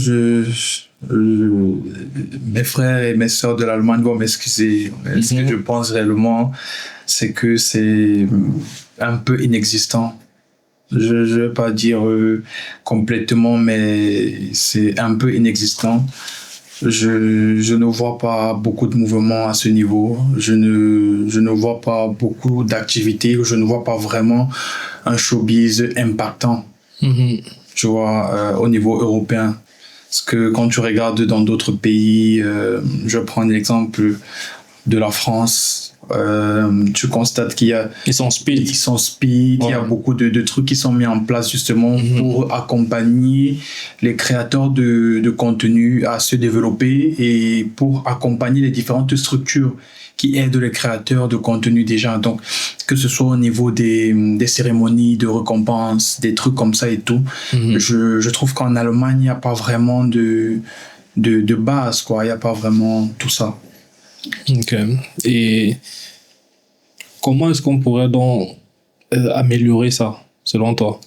mes frères et mes sœurs de l'Allemagne vont m'excuser. Ce que je pense réellement, c'est que c'est un peu inexistant. Je vais pas dire complètement, mais c'est un peu inexistant. Je ne vois pas beaucoup de mouvements à ce niveau. Je ne vois pas beaucoup d'activités. Je ne vois pas vraiment un showbiz impactant. Tu vois, au niveau européen. Parce que quand tu regardes dans d'autres pays, je prends l'exemple de la France, tu constates qu'il y a... Ils sont speed. Il y a beaucoup de trucs qui sont mis en place justement pour accompagner les créateurs de contenu à se développer et pour accompagner les différentes structures qui aident les créateurs de contenu déjà. Donc, que ce soit au niveau des cérémonies de récompense, des trucs comme ça et tout, je trouve qu'en Allemagne, il n'y a pas vraiment de base, quoi. Il n'y a pas vraiment tout ça. Ok. Et comment est-ce qu'on pourrait donc améliorer ça, selon toi?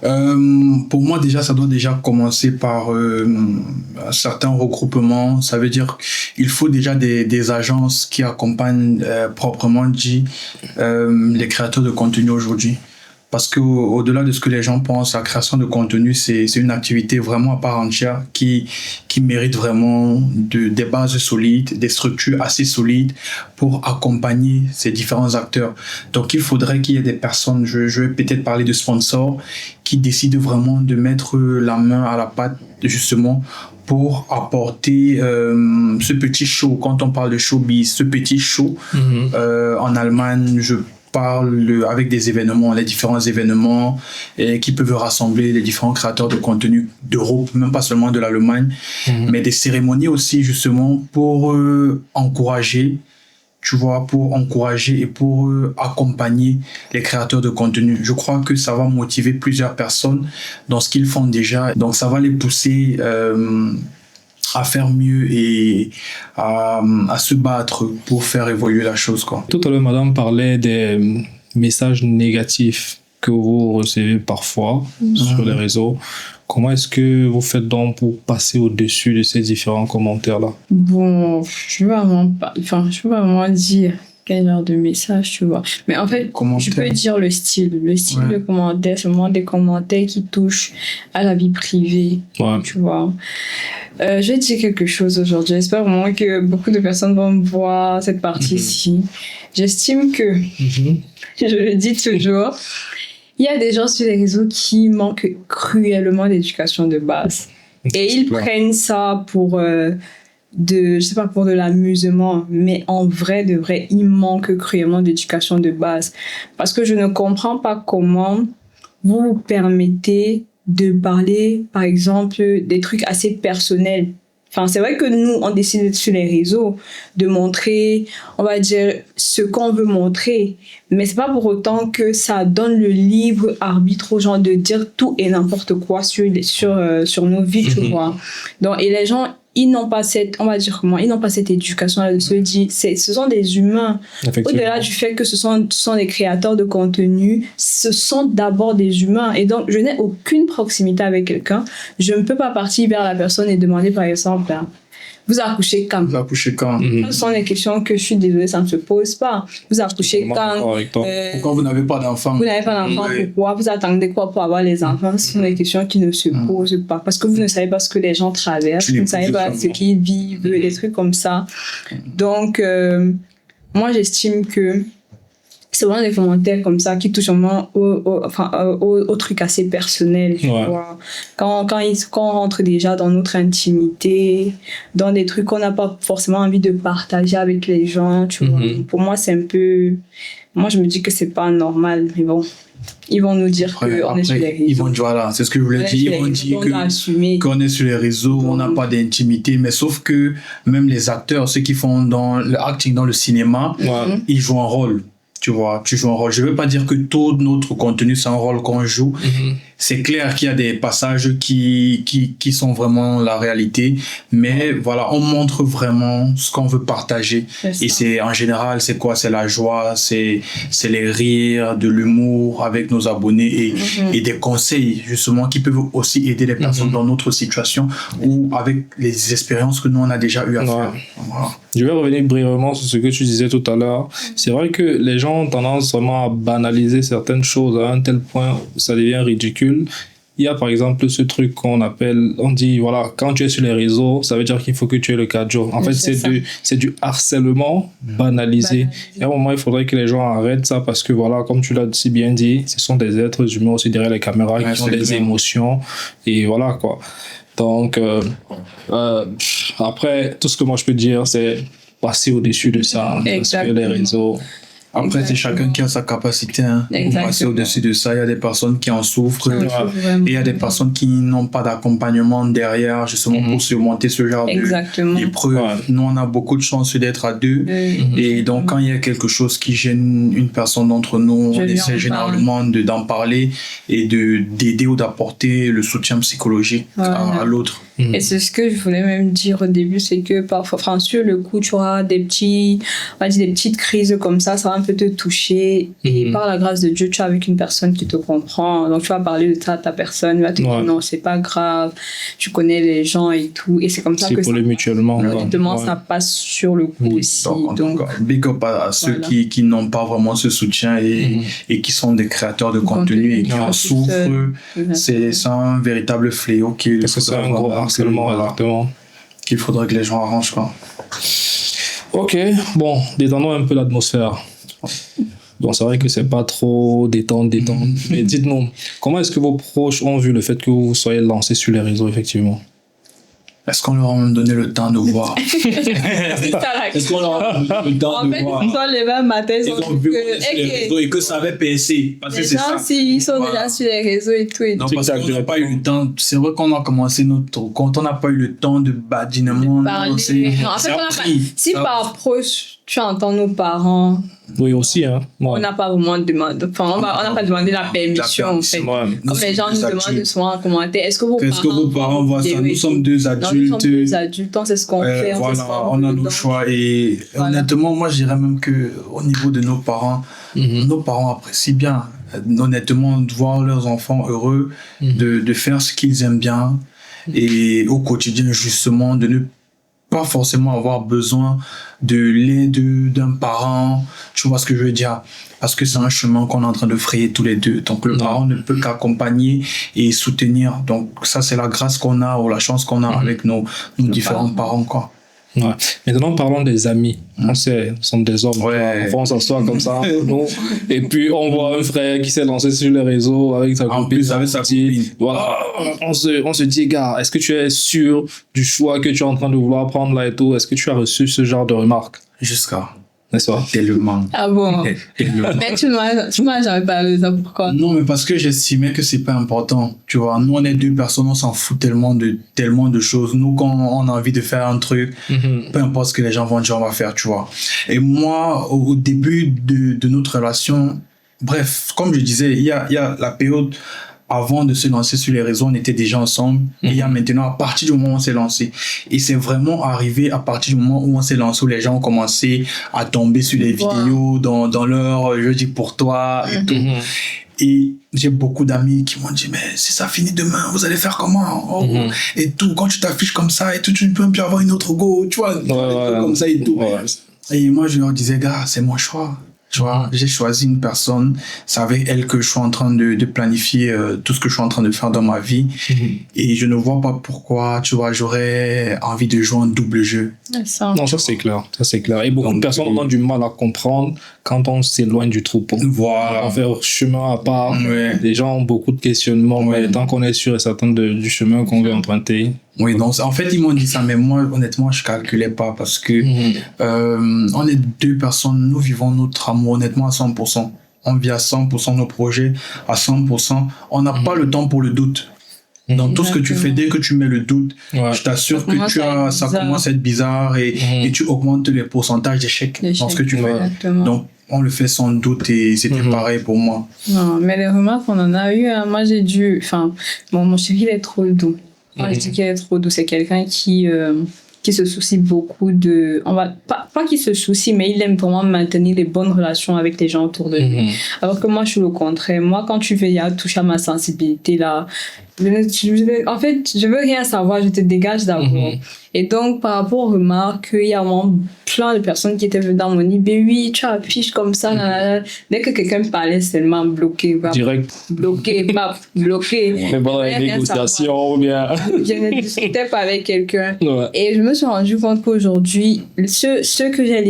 Pour moi, déjà, ça doit déjà commencer par un certain regroupement. Ça veut dire qu'il faut déjà des agences qui accompagnent proprement dit les créateurs de contenu aujourd'hui. Parce que au-delà de ce que les gens pensent, la création de contenu, c'est une activité vraiment à part entière qui mérite vraiment des bases solides, des structures assez solides pour accompagner ces différents acteurs. Donc, il faudrait qu'il y ait des personnes, je vais peut-être parler de sponsors, qui décident vraiment de mettre la main à la pâte, justement, pour apporter ce petit show. Quand on parle de showbiz, ce petit show, en Allemagne, je parle avec des événements, les différents événements qui peuvent rassembler les différents créateurs de contenu d'Europe, même pas seulement de l'Allemagne, mais des cérémonies aussi justement pour encourager, tu vois, pour encourager et pour accompagner les créateurs de contenu. Je crois que ça va motiver plusieurs personnes dans ce qu'ils font déjà, donc ça va les pousser à faire mieux et à se battre pour faire évoluer la chose, quoi. Tout à l'heure, madame parlait des messages négatifs que vous recevez parfois sur les réseaux. Comment est-ce que vous faites donc pour passer au-dessus de ces différents commentaires-là? Bon, je ne peux pas vraiment dire quel genre de message, tu vois. Mais en fait, je peux dire le style. Le style de commentaire, c'est vraiment des commentaires qui touchent à la vie privée, tu vois. Je vais dire quelque chose aujourd'hui. J'espère vraiment que beaucoup de personnes vont voir cette partie-ci. J'estime que, je le dis toujours, il y a des gens sur les réseaux qui manquent cruellement d'éducation de base. Et ils prennent ça pour je sais pas, pour de l'amusement, mais en vrai, de vrai, il manque cruellement d'éducation de base. Parce que je ne comprends pas comment vous vous permettez de parler, par exemple, des trucs assez personnels. Enfin, c'est vrai que nous, on décide sur les réseaux de montrer, on va dire, ce qu'on veut montrer. Mais c'est pas pour autant que ça donne le libre arbitre aux gens de dire tout et n'importe quoi sur nos vies, tu vois. Donc, et les gens, ils n'ont pas cette, on va dire comment, ils n'ont pas cette éducation-là de se dire, ce sont des humains. Au-delà du fait que ce sont des créateurs de contenu, ce sont d'abord des humains. Et donc, je n'ai aucune proximité avec quelqu'un. Je ne peux pas partir vers la personne et demander, par exemple, vous accouchez quand? Vous accouchez quand? Ce sont des questions que je suis désolée, ça ne se pose pas. Vous accouchez quand? Pourquoi vous n'avez pas d'enfant? Vous n'avez pas d'enfant, pourquoi? Vous attendez quoi pour avoir les enfants? Ce sont des questions qui ne se posent pas. Parce que vous ne savez pas ce que les gens traversent, vous ne savez pas ce qu'ils vivent, des trucs comme ça. Donc, moi, j'estime que c'est vraiment des commentaires comme ça qui touchent vraiment au truc assez personnel. Tu vois. Quand on rentre déjà dans notre intimité, dans des trucs qu'on n'a pas forcément envie de partager avec les gens, tu vois. Pour moi, c'est un peu... Moi, je me dis que c'est pas normal, mais bon. Ils vont nous dire qu'on est sur les réseaux. Ils vont dire, voilà, c'est ce que je voulais dire. Ils vont dire qu'on est sur les réseaux, on n'a pas d'intimité. Mais sauf que même les acteurs, ceux qui font dans le acting dans le cinéma, ils jouent un rôle. Tu vois, tu joues un rôle. Je veux pas dire que tout notre contenu, c'est un rôle qu'on joue. C'est clair qu'il y a des passages qui sont vraiment la réalité. Mais voilà, on montre vraiment ce qu'on veut partager. Et c'est, en général, c'est quoi? C'est la joie, c'est les rires, de l'humour avec nos abonnés et des conseils, justement, qui peuvent aussi aider les personnes dans notre situation ou avec les expériences que nous, on a déjà eu à faire. Voilà. Je vais revenir brièvement sur ce que tu disais tout à l'heure. C'est vrai que les gens ont tendance vraiment à banaliser certaines choses à un tel point où ça devient ridicule. Il y a par exemple ce truc qu'on appelle, on dit, voilà, quand tu es sur les réseaux, ça veut dire qu'il faut que tu aies le 4 jours. En fait, c'est du harcèlement banalisé. Et à un moment, il faudrait que les gens arrêtent ça parce que, voilà, comme tu l'as si bien dit, ce sont des êtres humains aussi derrière les caméras qui ont des émotions. Et voilà, quoi. Donc, après, tout ce que moi je peux dire, c'est passer au-dessus de ça. Parce que les réseaux... Après, c'est chacun qui a sa capacité pour passer au-dessus de ça. Il y a des personnes qui en souffrent et il y a des personnes qui n'ont pas d'accompagnement derrière, justement, pour surmonter ce genre d'épreuves. Nous, on a beaucoup de chance d'être à deux. Et donc, quand il y a quelque chose qui gêne une personne d'entre nous, on essaie généralement d'en parler et d'aider ou d'apporter le soutien psychologique à l'autre. Et c'est ce que je voulais même dire au début, c'est que parfois, enfin, sur le coup, tu auras des petites crises comme ça va un peu te toucher. Et par la grâce de Dieu, tu es avec une personne qui te comprend. Donc, tu vas parler de ça à ta personne, il va te dire non, c'est pas grave, tu connais les gens et tout. Et c'est comme ça que pour ça, les mutuellement. honnêtement, ça passe sur le coup aussi. Donc, big up à ceux qui n'ont pas vraiment ce soutien et qui sont des créateurs de contenu et qui en souffrent. C'est un véritable fléau parce que c'est un gros harcèlement, exactement. Qu'il faudrait que les gens arrangent, quoi. Ok, bon, détendons un peu l'atmosphère. Donc c'est vrai que c'est pas trop détente. Mais dites-nous, comment est-ce que vos proches ont vu le fait que vous soyez lancé sur les réseaux, effectivement? Est-ce qu'on leur a même donné le temps de voir? Est-ce qu'on leur a donné le temps de voir? Ils sont les mêmes matins, ils ont vu les réseaux et que ça avait percé. Parce que les c'est gens, ça. ils sont déjà sur les réseaux et tout. Non, parce qu'on n'a pas eu le temps. C'est vrai qu'on a commencé notre compte, on n'a pas eu le temps de badinement. Parler. Non, en fait, si par proche, tu entends nos parents. Oui, aussi, hein. On n'a pas vraiment demandé. Enfin, on n'a pas demandé la permission, en fait. Comme les gens nous demandent souvent en commentaire, est-ce que vos parents voient ça? Nous sommes deux adultes. Nous sommes deux adultes, on sait ce qu'on fait. On a nos choix. Et honnêtement, moi, je dirais même qu'au niveau de nos parents apprécient bien. Honnêtement, de voir leurs enfants heureux, de faire ce qu'ils aiment bien. Et au quotidien, justement, de ne pas forcément avoir besoin de l'aide d'un parent, tu vois ce que je veux dire, parce que c'est un chemin qu'on est en train de frayer tous les deux, donc le parent ne peut qu'accompagner et soutenir, donc ça c'est la grâce qu'on a ou la chance qu'on a avec nos différents parents, quoi. Ouais. Maintenant, parlons des amis. On sait, nous sommes des hommes. Ouais. On s'assoit comme ça, nous. Et puis, on voit un frère qui s'est lancé sur les réseaux avec sa copine. En plus, avec sa copine. Voilà. On se dit, gars, est-ce que tu es sûr du choix que tu es en train de vouloir prendre là et tout? Est-ce que tu as reçu ce genre de remarques? Jusqu'à. N'est-ce pas? Tellement. Ah bon? Mais tu m'as jamais parlé de ça, pourquoi? Non, mais parce que j'estimais que c'est pas important. Tu vois, nous, on est deux personnes, on s'en fout tellement de choses. Nous, quand on a envie de faire un truc, peu importe ce que les gens vont dire, on va faire, tu vois. Et moi, au début de notre relation, bref, comme je disais, il y a la période avant de se lancer sur les réseaux, on était déjà ensemble. Et il y a maintenant, à partir du moment où on s'est lancé. Et c'est vraiment arrivé à partir du moment où on s'est lancé, où les gens ont commencé à tomber sur les vidéos dans leur « je dis pour toi » et tout. Et j'ai beaucoup d'amis qui m'ont dit « mais si ça finit demain, vous allez faire comment et tout, quand tu t'affiches comme ça et tout, tu ne peux même plus avoir une autre go, tu vois, comme ça et tout. Et moi, je leur disais « gars, c'est mon choix. » Tu vois, j'ai choisi une personne, c'est avec elle que je suis en train de planifier tout ce que je suis en train de faire dans ma vie. Et je ne vois pas pourquoi, tu vois, j'aurais envie de jouer un double jeu. Non, ça c'est clair. Ça c'est clair. Et beaucoup de personnes ont du mal à comprendre quand on s'éloigne du troupeau. Voilà. On fait un chemin à part. Les gens ont beaucoup de questionnements, mais tant qu'on est sûr et certain du chemin qu'on veut emprunter. Oui, donc en fait, ils m'ont dit ça, mais moi, honnêtement, je calculais pas parce que on est deux personnes, nous vivons notre amour honnêtement à 100%. On vit à 100% nos projets, à 100%. On n'a pas le temps pour le doute. Dans tout ce que tu fais, dès que tu mets le doute, je t'assure que ça commence à être bizarre et tu augmentes les pourcentages d'échecs dans ce que tu fais. Donc, on le fait sans doute et c'était pareil pour moi. Non, mais les remarques qu'on en a eu, moi j'ai dû, mon chéri il est trop doux. Moi, je dis qu'il est trop doux. C'est quelqu'un qui se soucie beaucoup de... Pas qu'il se soucie, mais il aime vraiment maintenir les bonnes relations avec les gens autour de lui. Alors que moi, je suis le contraire. Moi, quand tu veux toucher à ma sensibilité, là... En fait, je veux rien savoir, je te dégage d'abord. Et donc, par rapport aux remarques, il y a vraiment plein de personnes qui étaient venues dans mon lit. Ben oui, tu affiches comme ça. Dès que quelqu'un me parlait, seulement bloqué. Direct. Bloqué. Mais bon, les négociations ou bien. Je ne discutais pas avec quelqu'un. Et je me suis rendu compte qu'aujourd'hui, ceux que j'ai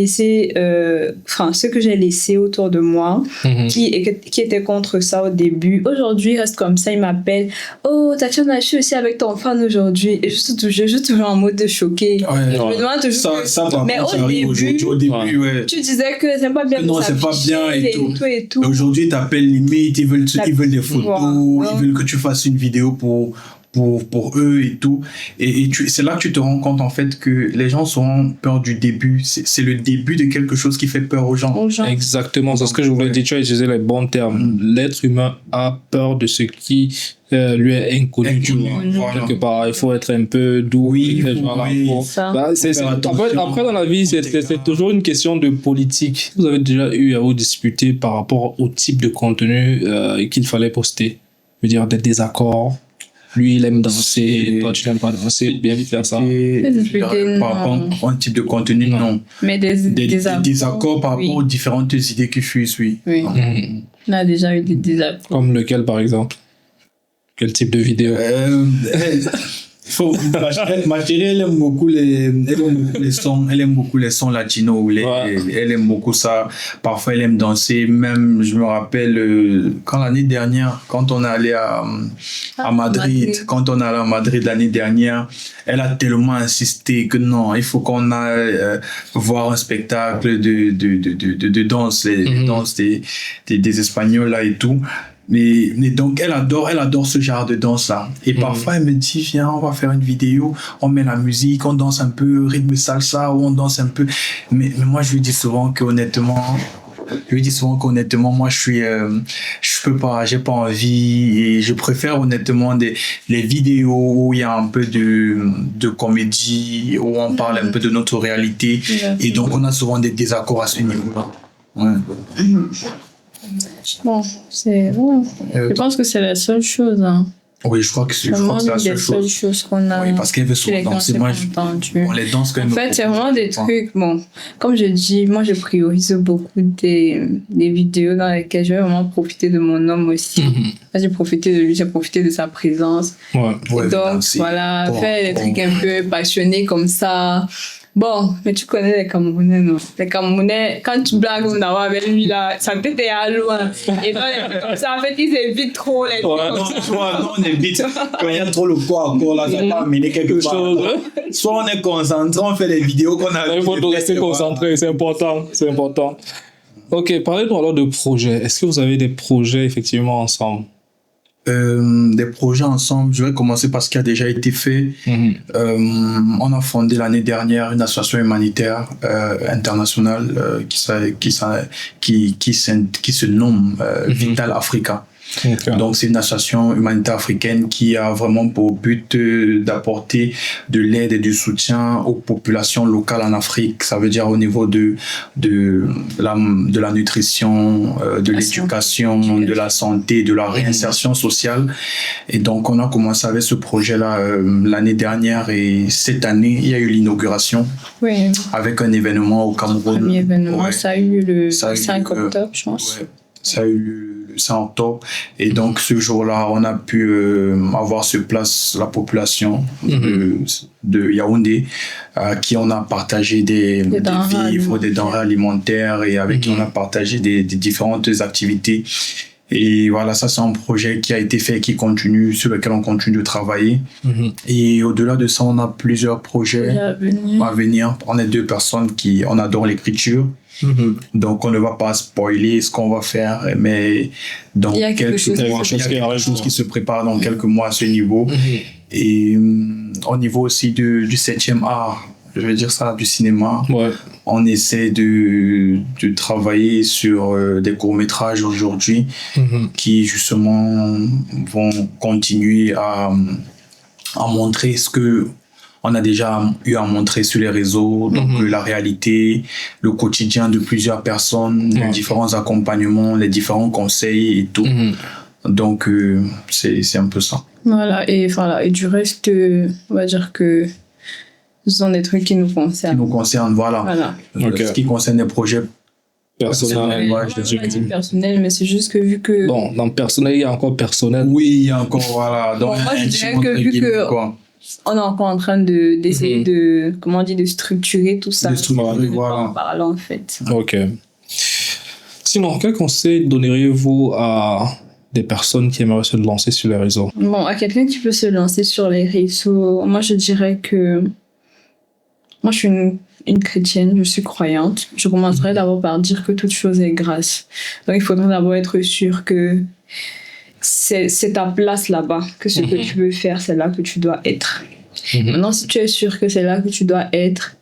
laissés autour de moi, qui étaient contre ça au début, aujourd'hui, ils restent comme ça, ils m'appellent. Oh, Tatiana, je suis aussi avec ton fan aujourd'hui. Et je suis toujours en mode de choqué. Je me demande toujours. Ça mais au début, tu disais que c'est pas bien. Non, c'est pas bien et tout. Et aujourd'hui, ils t'appellent limite, ils veulent des photos, ils veulent que tu fasses une vidéo pour pour eux et tout. Et c'est là que tu te rends compte, en fait, que les gens ont peur du début. C'est le début de quelque chose qui fait peur aux gens. Exactement, c'est ce que je voulais dire. Tu as utilisé les bons termes. L'être humain a peur de ce qui lui est inconnu. Tu vois. Voilà. Quelque part, il faut être un peu doux. Oui, Ça. Après, dans la vie, c'est toujours une question de politique. Vous avez déjà eu à vous disputer par rapport au type de contenu qu'il fallait poster. Je veux dire, des désaccords. Lui, il aime danser, toi, tu n'aimes pas danser, bien vite faire ça. Par rapport à un type de contenu, non. Mais Des désaccords par rapport oui. aux différentes idées qui fusent, oui. Oui. On a déjà eu des désaccords. Comme lequel, par exemple? Quel type de vidéo? Ma chérie, elle aime beaucoup les sons. Elle aime beaucoup les sons latinos. Elle aime beaucoup ça. Parfois, elle aime danser. Même, je me rappelle, quand l'année dernière, quand on est allé à Madrid, quand on est allé à Madrid l'année dernière, elle a tellement insisté que non, il faut qu'on aille voir un spectacle de danse, les danses des Espagnols là et tout. Mais donc, elle adore ce genre de danse-là. Et parfois, elle me dit, viens, on va faire une vidéo, on met la musique, on danse un peu, rythme salsa, ou on danse un peu. Mais moi, je lui dis souvent qu'honnêtement, moi, je peux pas, j'ai pas envie, et je préfère honnêtement les vidéos où il y a un peu de comédie, où on parle un peu de notre réalité. Et donc, on a souvent des désaccords à ce niveau-là. Ouais. Bon, c'est bon. Je pense que c'est la seule chose. Hein. Oui, je crois que c'est la seule chose qu'on a. Oui, parce qu'elle veut souvent danser. Moi, on les danse quand même. En fait, c'est vraiment des trucs. Bon, comme je dis, moi, je priorise beaucoup des vidéos dans lesquelles je vais vraiment profiter de mon homme aussi. J'ai profité de lui, j'ai profité de sa présence. Ouais, donc, voilà, faire des trucs un peu passionnés comme ça. Bon, mais tu connais les Camerounais, non? Les Camerounais, quand tu blagues avec lui, là, ça peut être à loin. Et donc, comme ça, en fait, ils évitent trop les trucs. Soit on évite, quand il y a trop le corps encore, là, ça va amener quelque part. Soit on est concentré, on fait les vidéos qu'on a. Il faut rester concentré, c'est important. Ok, parlez-nous alors de projets. Est-ce que vous avez des projets effectivement ensemble? Des projets ensemble, je vais commencer par ce qui a déjà été fait. On a fondé l'année dernière une association humanitaire internationale qui se nomme Vital Africa. Okay. Donc, c'est une association humanitaire africaine qui a vraiment pour but d'apporter de l'aide et du soutien aux populations locales en Afrique. Ça veut dire au niveau de la nutrition, de l'éducation, de la santé, de la réinsertion sociale. Et donc, on a commencé avec ce projet-là l'année dernière et cette année, il y a eu l'inauguration avec un événement au Cameroun. Le premier événement, ça a eu le 5 octobre, je pense. Ça a eu le 5 octobre. Et donc, ce jour-là, on a pu avoir sur place la population de Yaoundé, à qui on a partagé des vivres, des denrées alimentaires et avec qui on a partagé des différentes activités. Et voilà, ça, c'est un projet qui a été fait et qui continue, sur lequel on continue de travailler. Et au-delà de ça, on a plusieurs projets à venir. On est 2 personnes on adore l'écriture. Donc, on ne va pas spoiler ce qu'on va faire, mais dans il y a quelque chose qui se prépare dans quelques mois à ce niveau. Et au niveau aussi du 7e art, je veux dire ça, du cinéma, on essaie de travailler sur des courts-métrages aujourd'hui qui, justement, vont continuer à montrer ce que on a déjà eu à montrer sur les réseaux, donc la réalité, le quotidien de plusieurs personnes, les différents accompagnements, les différents conseils et tout. Donc, c'est un peu ça. Voilà, et du reste, on va dire que ce sont des trucs qui nous concernent. Qui nous concernent, voilà. Ce qui concerne les projets personnel. Je vais dire personnel, mais c'est juste que vu que... Bon, dans personnel, il y a encore personnel. Oui, il y a encore, voilà. Donc, moi, je dirais que vu que... On est encore en train d'essayer de, comment on dit, de structurer tout ça. En parlant, en fait. Ok. Sinon, quel conseil donneriez-vous à des personnes qui aimeraient se lancer sur les réseaux? Bon, à quelqu'un qui peut se lancer sur les réseaux, moi, je dirais que... Moi, je suis une chrétienne, je suis croyante. Je commencerai d'abord par dire que toute chose est grâce. Donc, il faudrait d'abord être sûr que c'est ta place là-bas, que ce que tu veux faire, c'est là que tu dois être. Maintenant, si tu es sûr que c'est là que tu dois être,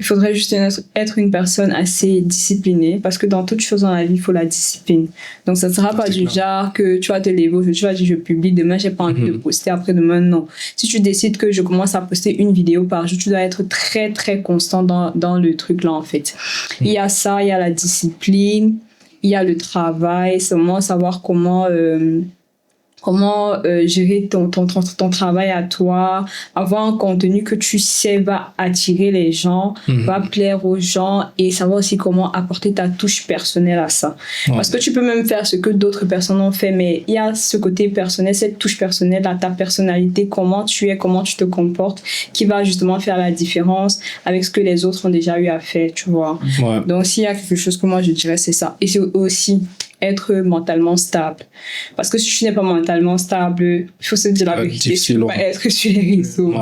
il faudrait juste être une personne assez disciplinée, parce que dans toute chose dans la vie, il faut la discipline. Donc, ça ne sera pas du genre que tu vas te lever aujourd'hui, tu vas dire je publie, demain, j'ai pas envie de poster, après-demain, non. Si tu décides que je commence à poster une vidéo par jour, tu dois être très, très constant dans le truc là, en fait. Il y a ça, il y a la discipline, il y a le travail, c'est vraiment savoir comment gérer ton travail à toi, avoir un contenu que tu sais va attirer les gens, va plaire aux gens, et savoir aussi comment apporter ta touche personnelle à ça. Parce que tu peux même faire ce que d'autres personnes ont fait, mais il y a ce côté personnel, cette touche personnelle à ta personnalité, comment tu es, comment tu te comportes, qui va justement faire la différence avec ce que les autres ont déjà eu à faire, tu vois. Donc s'il y a quelque chose que moi je dirais, c'est ça. Et c'est aussi être mentalement stable. Parce que si tu n'es pas mentalement stable, il faut se dire la vérité, tu ne peux pas être sur les réseaux.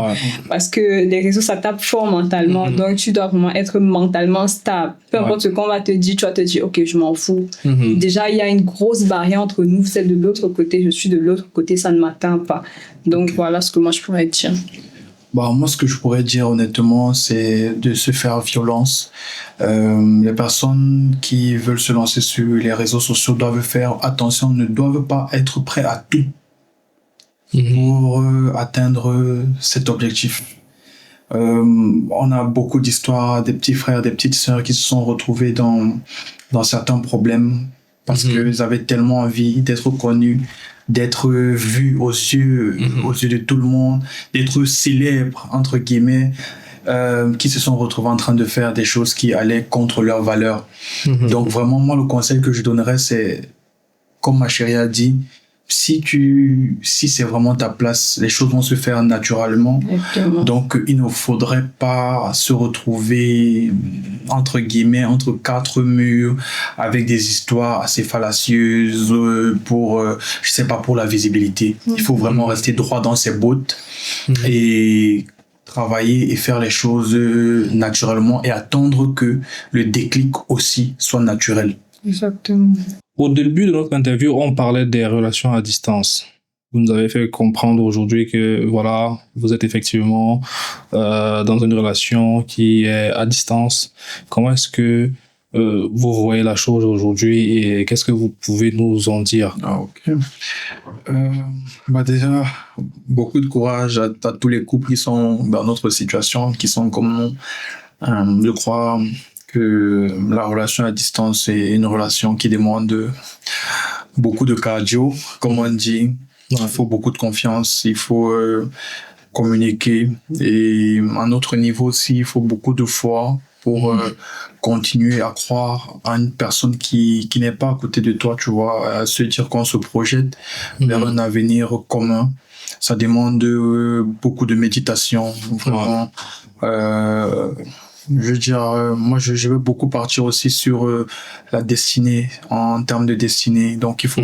Parce que les réseaux, ça tape fort mentalement. Donc, tu dois vraiment être mentalement stable. Peu importe ce qu'on va te dire, tu vas te dire, OK, je m'en fous. Déjà, il y a une grosse barrière entre nous. Vous êtes de l'autre côté, je suis de l'autre côté, ça ne m'atteint pas. Donc, voilà ce que moi, je pourrais dire. Bah, moi, ce que je pourrais dire honnêtement, c'est de se faire violence. Les personnes qui veulent se lancer sur les réseaux sociaux doivent faire attention, ne doivent pas être prêts à tout pour atteindre cet objectif. On a beaucoup d'histoires, des petits frères, des petites sœurs qui se sont retrouvés dans certains problèmes parce qu'ils avaient tellement envie d'être connus, d'être vus aux yeux de tout le monde, d'être célèbres, entre guillemets, qui se sont retrouvés en train de faire des choses qui allaient contre leurs valeurs. Donc vraiment, moi, le conseil que je donnerais, c'est, comme ma chérie a dit, si c'est vraiment ta place, les choses vont se faire naturellement. Exactement. Donc, il ne faudrait pas se retrouver, entre guillemets, entre quatre murs, avec des histoires assez fallacieuses pour, je sais pas, pour la visibilité. Il faut vraiment rester droit dans ses bottes et travailler et faire les choses naturellement et attendre que le déclic aussi soit naturel. Exactement. Au début de notre interview, on parlait des relations à distance. Vous nous avez fait comprendre aujourd'hui que voilà, vous êtes effectivement dans une relation qui est à distance. Comment est-ce que vous voyez la chose aujourd'hui et qu'est-ce que vous pouvez nous en dire? Ok. Bah déjà, beaucoup de courage à tous les couples qui sont dans notre situation, qui sont comme nous. Je crois que la relation à distance est une relation qui demande beaucoup de cardio, comme on dit. Il faut beaucoup de confiance, il faut communiquer. Et à un autre niveau aussi, il faut beaucoup de foi pour continuer à croire à une personne qui n'est pas à côté de toi, tu vois, à se dire qu'on se projette vers un avenir commun. Ça demande beaucoup de méditation, vraiment. Je veux dire, moi, je veux beaucoup partir aussi sur la destinée, en termes de destinée. Donc, il faut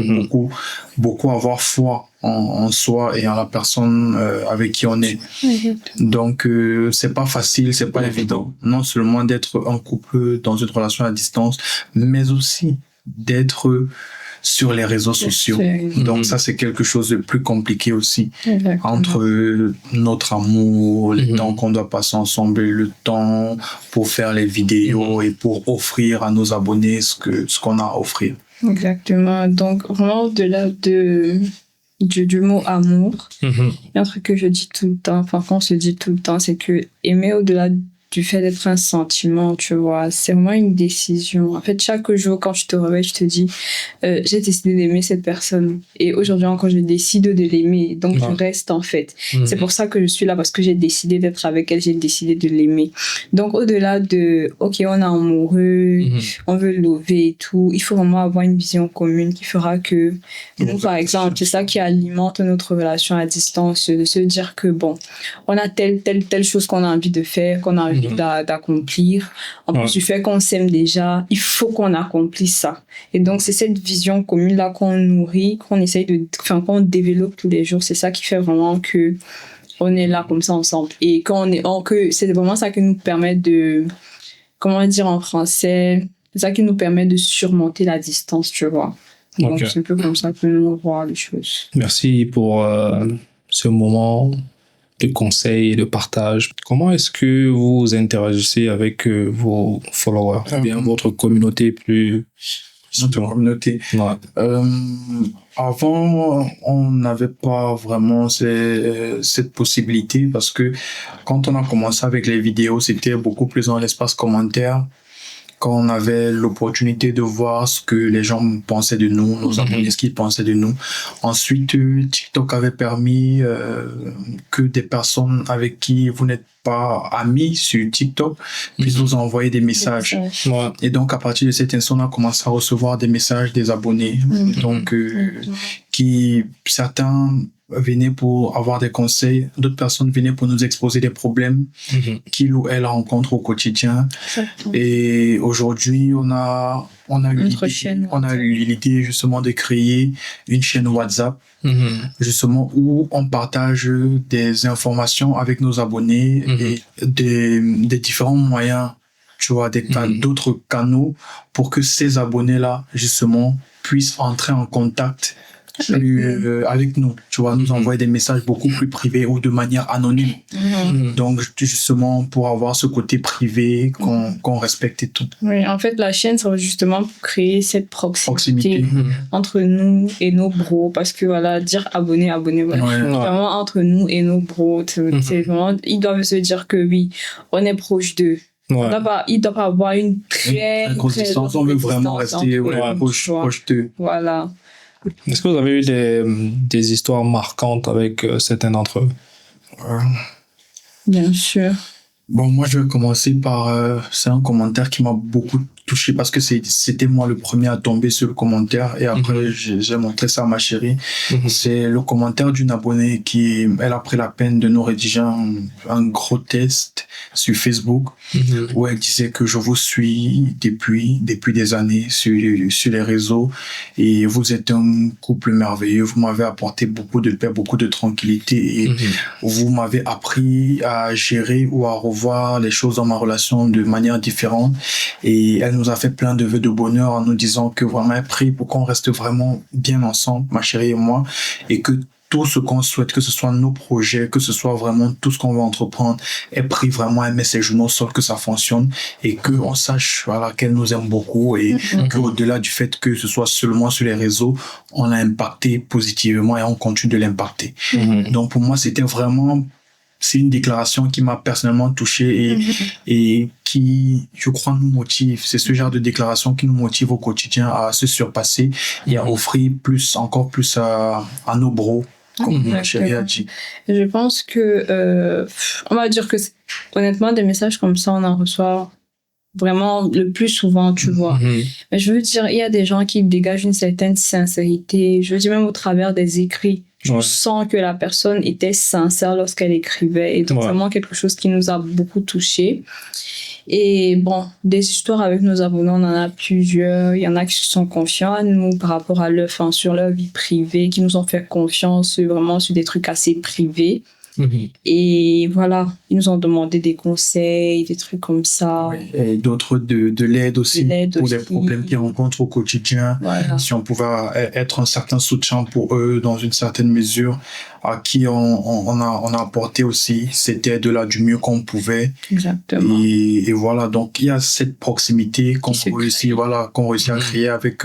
beaucoup avoir foi en soi et en la personne avec qui on est. Donc, c'est pas facile, c'est pas évident. Non seulement d'être en couple dans une relation à distance, mais aussi d'être sur les réseaux sociaux. Donc ça, c'est quelque chose de plus compliqué aussi. Entre notre amour, le temps qu'on doit passer ensemble, le temps pour faire les vidéos et pour offrir à nos abonnés ce qu'on a à offrir. Exactement. Donc, vraiment, au-delà du mot amour, il y a un truc que je dis tout le temps, enfin, qu'on se dit tout le temps, c'est que aimer au-delà du fait d'être un sentiment, tu vois, c'est vraiment une décision. En fait, chaque jour, quand tu te réveilles, tu te dis, j'ai décidé d'aimer cette personne. Et aujourd'hui encore, je décide de l'aimer. Donc, je reste, en fait. C'est pour ça que je suis là, parce que j'ai décidé d'être avec elle, j'ai décidé de l'aimer. Donc, au-delà de, OK, on est amoureux, on veut lever et tout, il faut vraiment avoir une vision commune qui fera que, nous, par exemple, c'est ça qui alimente notre relation à distance, de se dire que, bon, on a telle chose qu'on a envie de faire, qu'on a envie d'accomplir. En plus du fait qu'on s'aime déjà, il faut qu'on accomplisse ça. Et donc, c'est cette vision commune-là qu'on nourrit, qu'on essaye qu'on développe tous les jours. C'est ça qui fait vraiment que on est là comme ça ensemble. Et que c'est vraiment ça qui nous permet de, comment dire en français, c'est ça qui nous permet de surmonter la distance, tu vois. Donc, Ok. c'est un peu comme ça que nous voyons les choses. Merci pour ce moment de conseil et de partage. Comment est-ce que vous interagissez avec vos followers, ou bien votre communauté plus... Notre communauté. Ouais. Avant, on n'avait pas vraiment cette possibilité parce que quand on a commencé avec les vidéos, c'était beaucoup plus dans l'espace commentaire. Quand on avait l'opportunité de voir ce que les gens pensaient de nous, nos abonnés, ce qu'ils pensaient de nous. Ensuite, TikTok avait permis que des personnes avec qui vous n'êtes pas amis sur TikTok puissent vous envoyer des messages. Ouais. Et donc, à partir de cet instant, on a commencé à recevoir des messages des abonnés. Donc, certains venaient pour avoir des conseils, d'autres personnes venaient pour nous exposer des problèmes qu'ils ou elles rencontrent au quotidien. Et aujourd'hui, on a eu l'idée justement de créer une chaîne WhatsApp, justement où on partage des informations avec nos abonnés et des différents moyens, tu vois, d'autres canaux pour que ces abonnés-là, justement, puissent entrer en contact avec nous, tu vois, nous envoyer des messages beaucoup plus privés ou de manière anonyme. Donc, justement, pour avoir ce côté privé qu'on respecte et tout. Oui, en fait, la chaîne, c'est justement pour créer cette proximité entre nous et nos bros. Parce que, voilà, dire abonné, voilà. Vraiment, entre nous et nos bros, c'est vraiment, ils doivent se dire que oui, on est proche d'eux. Ouais. Il doit pas avoir une très grosse distance. On veut vraiment rester proche d'eux. Voilà. Est-ce que vous avez eu des histoires marquantes avec certains d'entre eux? Bien sûr. Bon, moi, je vais commencer par... c'est un commentaire qui m'a beaucoup touché parce que c'était moi le premier à tomber sur le commentaire et après, j'ai montré ça à ma chérie. C'est le commentaire d'une abonnée elle a pris la peine de nous rédiger un gros test sur Facebook où elle disait que je vous suis depuis des années sur les réseaux et vous êtes un couple merveilleux. Vous m'avez apporté beaucoup de paix, beaucoup de tranquillité et vous m'avez appris à gérer ou à revoir les choses dans ma relation de manière différente. Et elle nous a fait plein de vœux de bonheur en nous disant que vraiment elle prie pour qu'on reste vraiment bien ensemble, ma chérie et moi, et que tout ce qu'on souhaite, que ce soit nos projets, que ce soit vraiment tout ce qu'on veut entreprendre, elle prie vraiment, elle met ses genoux au sol, que ça fonctionne et qu'on sache, voilà, qu'elle nous aime beaucoup et qu'au-delà du fait que ce soit seulement sur les réseaux, on l'a impacté positivement et on continue de l'impacter. Donc pour moi, c'est une déclaration qui m'a personnellement touché et qui, je crois, nous motive. C'est ce genre de déclaration qui nous motive au quotidien à se surpasser et à offrir encore plus à nos bros, comme ma chérie a dit. Je pense que, on va dire que, honnêtement, des messages comme ça, on en reçoit vraiment le plus souvent, tu vois. Mais je veux dire, il y a des gens qui dégagent une certaine sincérité. Je veux dire, même au travers des écrits. Je sens que la personne était sincère lorsqu'elle écrivait. Et donc, vraiment quelque chose qui nous a beaucoup touchés. Et bon, des histoires avec nos abonnés, on en a plusieurs. Il y en a qui se sont confiants à nous par rapport à sur leur vie privée, qui nous ont fait confiance vraiment sur des trucs assez privés. Et voilà, ils nous ont demandé des conseils, des trucs comme ça. Et d'autres de l'aide aussi pour les problèmes qu'ils rencontrent au quotidien. Voilà. Si on pouvait être un certain soutien pour eux dans une certaine mesure, à qui on a apporté aussi cette aide-là du mieux qu'on pouvait. Exactement. Et voilà, donc il y a cette proximité qu'on réussit à créer avec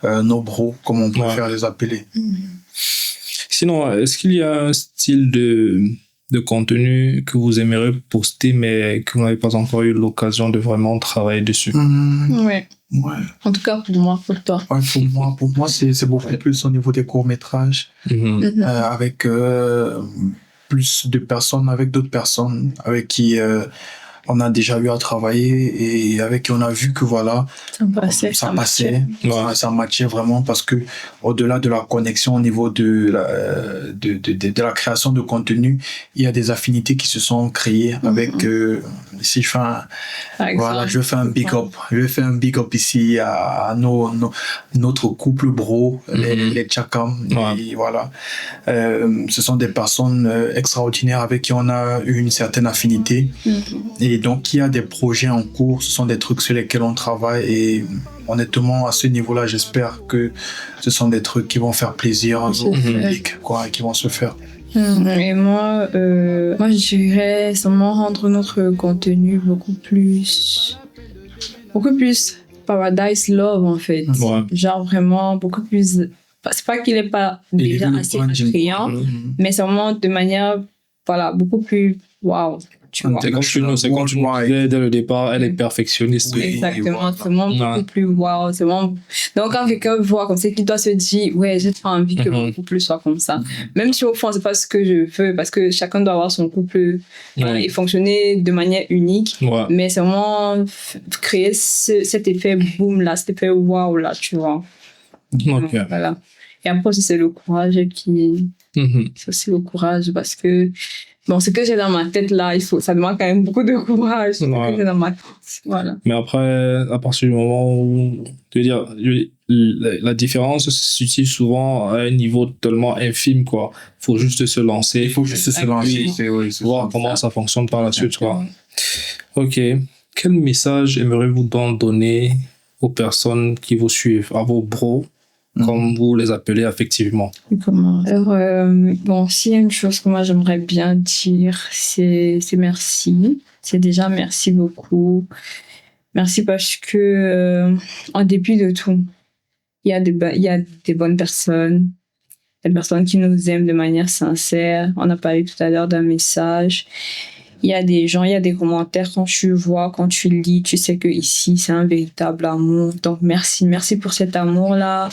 nos bros, comme on préfère les appeler. Sinon, est-ce qu'il y a un style de contenu que vous aimeriez poster, mais que vous n'avez pas encore eu l'occasion de vraiment travailler dessus? Ouais. En tout cas, pour moi, pour toi. Ouais, pour moi, c'est beaucoup plus au niveau des courts-métrages, avec plus de personnes, avec d'autres personnes, avec qui on a déjà eu à travailler et avec qui on a vu que voilà, ça passait. Ça matchait vraiment parce que au-delà de la connexion au niveau de la création de contenu, il y a des affinités qui se sont créées avec, si je fais je fais un big up. Je vais faire un big up ici à notre couple bro, les Tchakam. Et voilà. Ce sont des personnes extraordinaires avec qui on a eu une certaine affinité. Et Et donc, il y a des projets en cours, ce sont des trucs sur lesquels on travaille et honnêtement, à ce niveau-là, j'espère que ce sont des trucs qui vont faire plaisir au public, quoi, et qui vont se faire. Et moi, je dirais seulement rendre notre contenu beaucoup plus Paradise Love, en fait. Ouais. Genre vraiment beaucoup plus. C'est pas qu'il est pas déjà assez attrayant, mais c'est vraiment de manière, voilà, beaucoup plus wow. Tu vois. C'est comme tu nous disais dès le départ, elle est perfectionniste. Oui. Exactement, c'est vraiment beaucoup plus wow. C'est vraiment... Donc, quand quelqu'un voit comme ça, qu'il doit se dire, ouais, j'ai pas envie que mon couple soit comme ça. Même si au fond, c'est pas ce que je veux, parce que chacun doit avoir son couple et fonctionner de manière unique. Ouais. Mais c'est vraiment créer cet effet boom là, cet effet wow là, tu vois. Ok. Voilà. Et après aussi, c'est le courage qui. C'est aussi le courage parce que. Bon, ce que j'ai dans ma tête là, ça demande quand même beaucoup de courage. Ce que j'ai dans ma tête. Voilà. Mais après, à partir du moment où, je veux dire, la différence se situe souvent à un niveau tellement infime, quoi. Il faut juste se lancer. Il faut juste se lancer. Voir comment ça fonctionne par la suite, quoi. Ok. Quel message aimeriez-vous donc donner aux personnes qui vous suivent, à vos bros, comme vous les appelez affectivement? Alors, bon, s'il y a une chose que moi j'aimerais bien dire, c'est merci. C'est déjà merci beaucoup. Merci parce que, en dépit de tout, il y a des bonnes personnes, des personnes qui nous aiment de manière sincère. On a parlé tout à l'heure d'un message. Il y a des gens, il y a des commentaires, quand tu vois, quand tu lis, tu sais que ici c'est un véritable amour. Donc merci pour cet amour-là.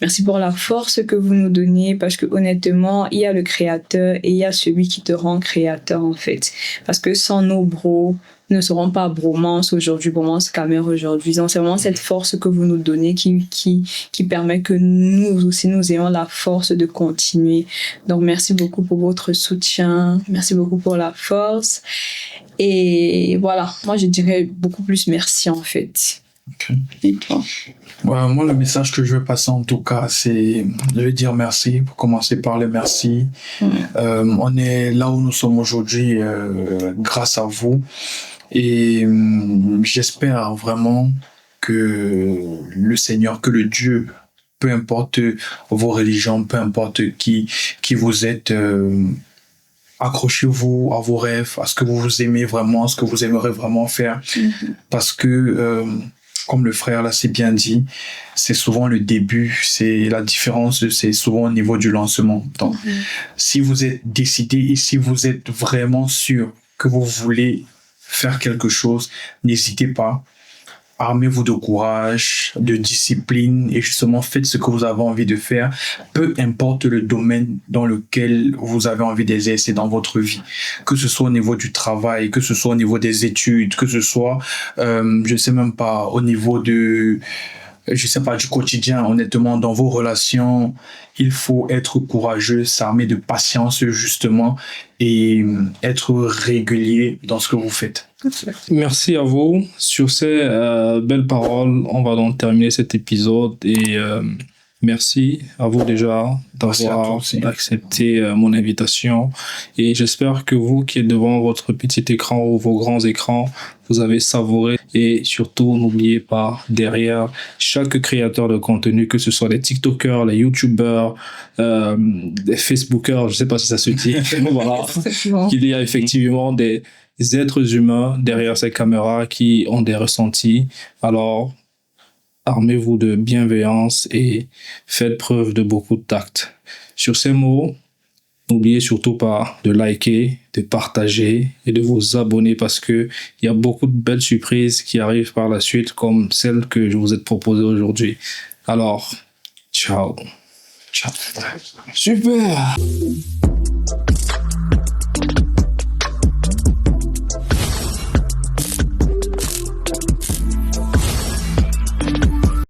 Merci pour la force que vous nous donnez, parce que honnêtement, il y a le créateur et il y a celui qui te rend créateur, en fait. Parce que sans nos bros, nous ne serons pas bromance aujourd'hui, bromance caméra aujourd'hui. Donc c'est vraiment cette force que vous nous donnez qui permet que nous aussi nous ayons la force de continuer. Donc merci beaucoup pour votre soutien, merci beaucoup pour la force. Et voilà, moi je dirais beaucoup plus merci en fait. Okay. Et toi? Ouais, moi, le message que je veux passer en tout cas, c'est je vais dire merci, pour commencer par le merci. On est là où nous sommes aujourd'hui grâce à vous. Et j'espère vraiment que le Seigneur, que le Dieu, peu importe vos religions, peu importe qui vous êtes, accrochez-vous à vos rêves, à ce que vous aimez vraiment, à ce que vous aimeriez vraiment faire. Parce que, comme le frère l'a si bien dit, c'est souvent le début, c'est la différence, c'est souvent au niveau du lancement. Donc, si vous êtes décidé et si vous êtes vraiment sûr que vous voulez faire quelque chose, n'hésitez pas. Armez-vous de courage, de discipline et justement faites ce que vous avez envie de faire, peu importe le domaine dans lequel vous avez envie d'exercer dans votre vie, que ce soit au niveau du travail, que ce soit au niveau des études, que ce soit, je sais même pas, au niveau du quotidien, honnêtement, dans vos relations, il faut être courageux, s'armer de patience, justement, et être régulier dans ce que vous faites. Merci à vous. Sur ces belles paroles, on va donc terminer cet épisode et merci à vous déjà d'avoir accepté mon invitation et j'espère que vous qui êtes devant votre petit écran ou vos grands écrans, vous avez savouré et surtout n'oubliez pas, derrière chaque créateur de contenu, que ce soit les TikTokers, les YouTubers, les Facebookers, je sais pas si ça se dit, voilà, qu'il y a effectivement des êtres humains derrière ces caméras qui ont des ressentis. Alors, armez-vous de bienveillance et faites preuve de beaucoup de tact. Sur ces mots, n'oubliez surtout pas de liker, de partager et de vous abonner parce que il y a beaucoup de belles surprises qui arrivent par la suite comme celle que je vous ai proposée aujourd'hui. Alors, ciao. Ciao. Super.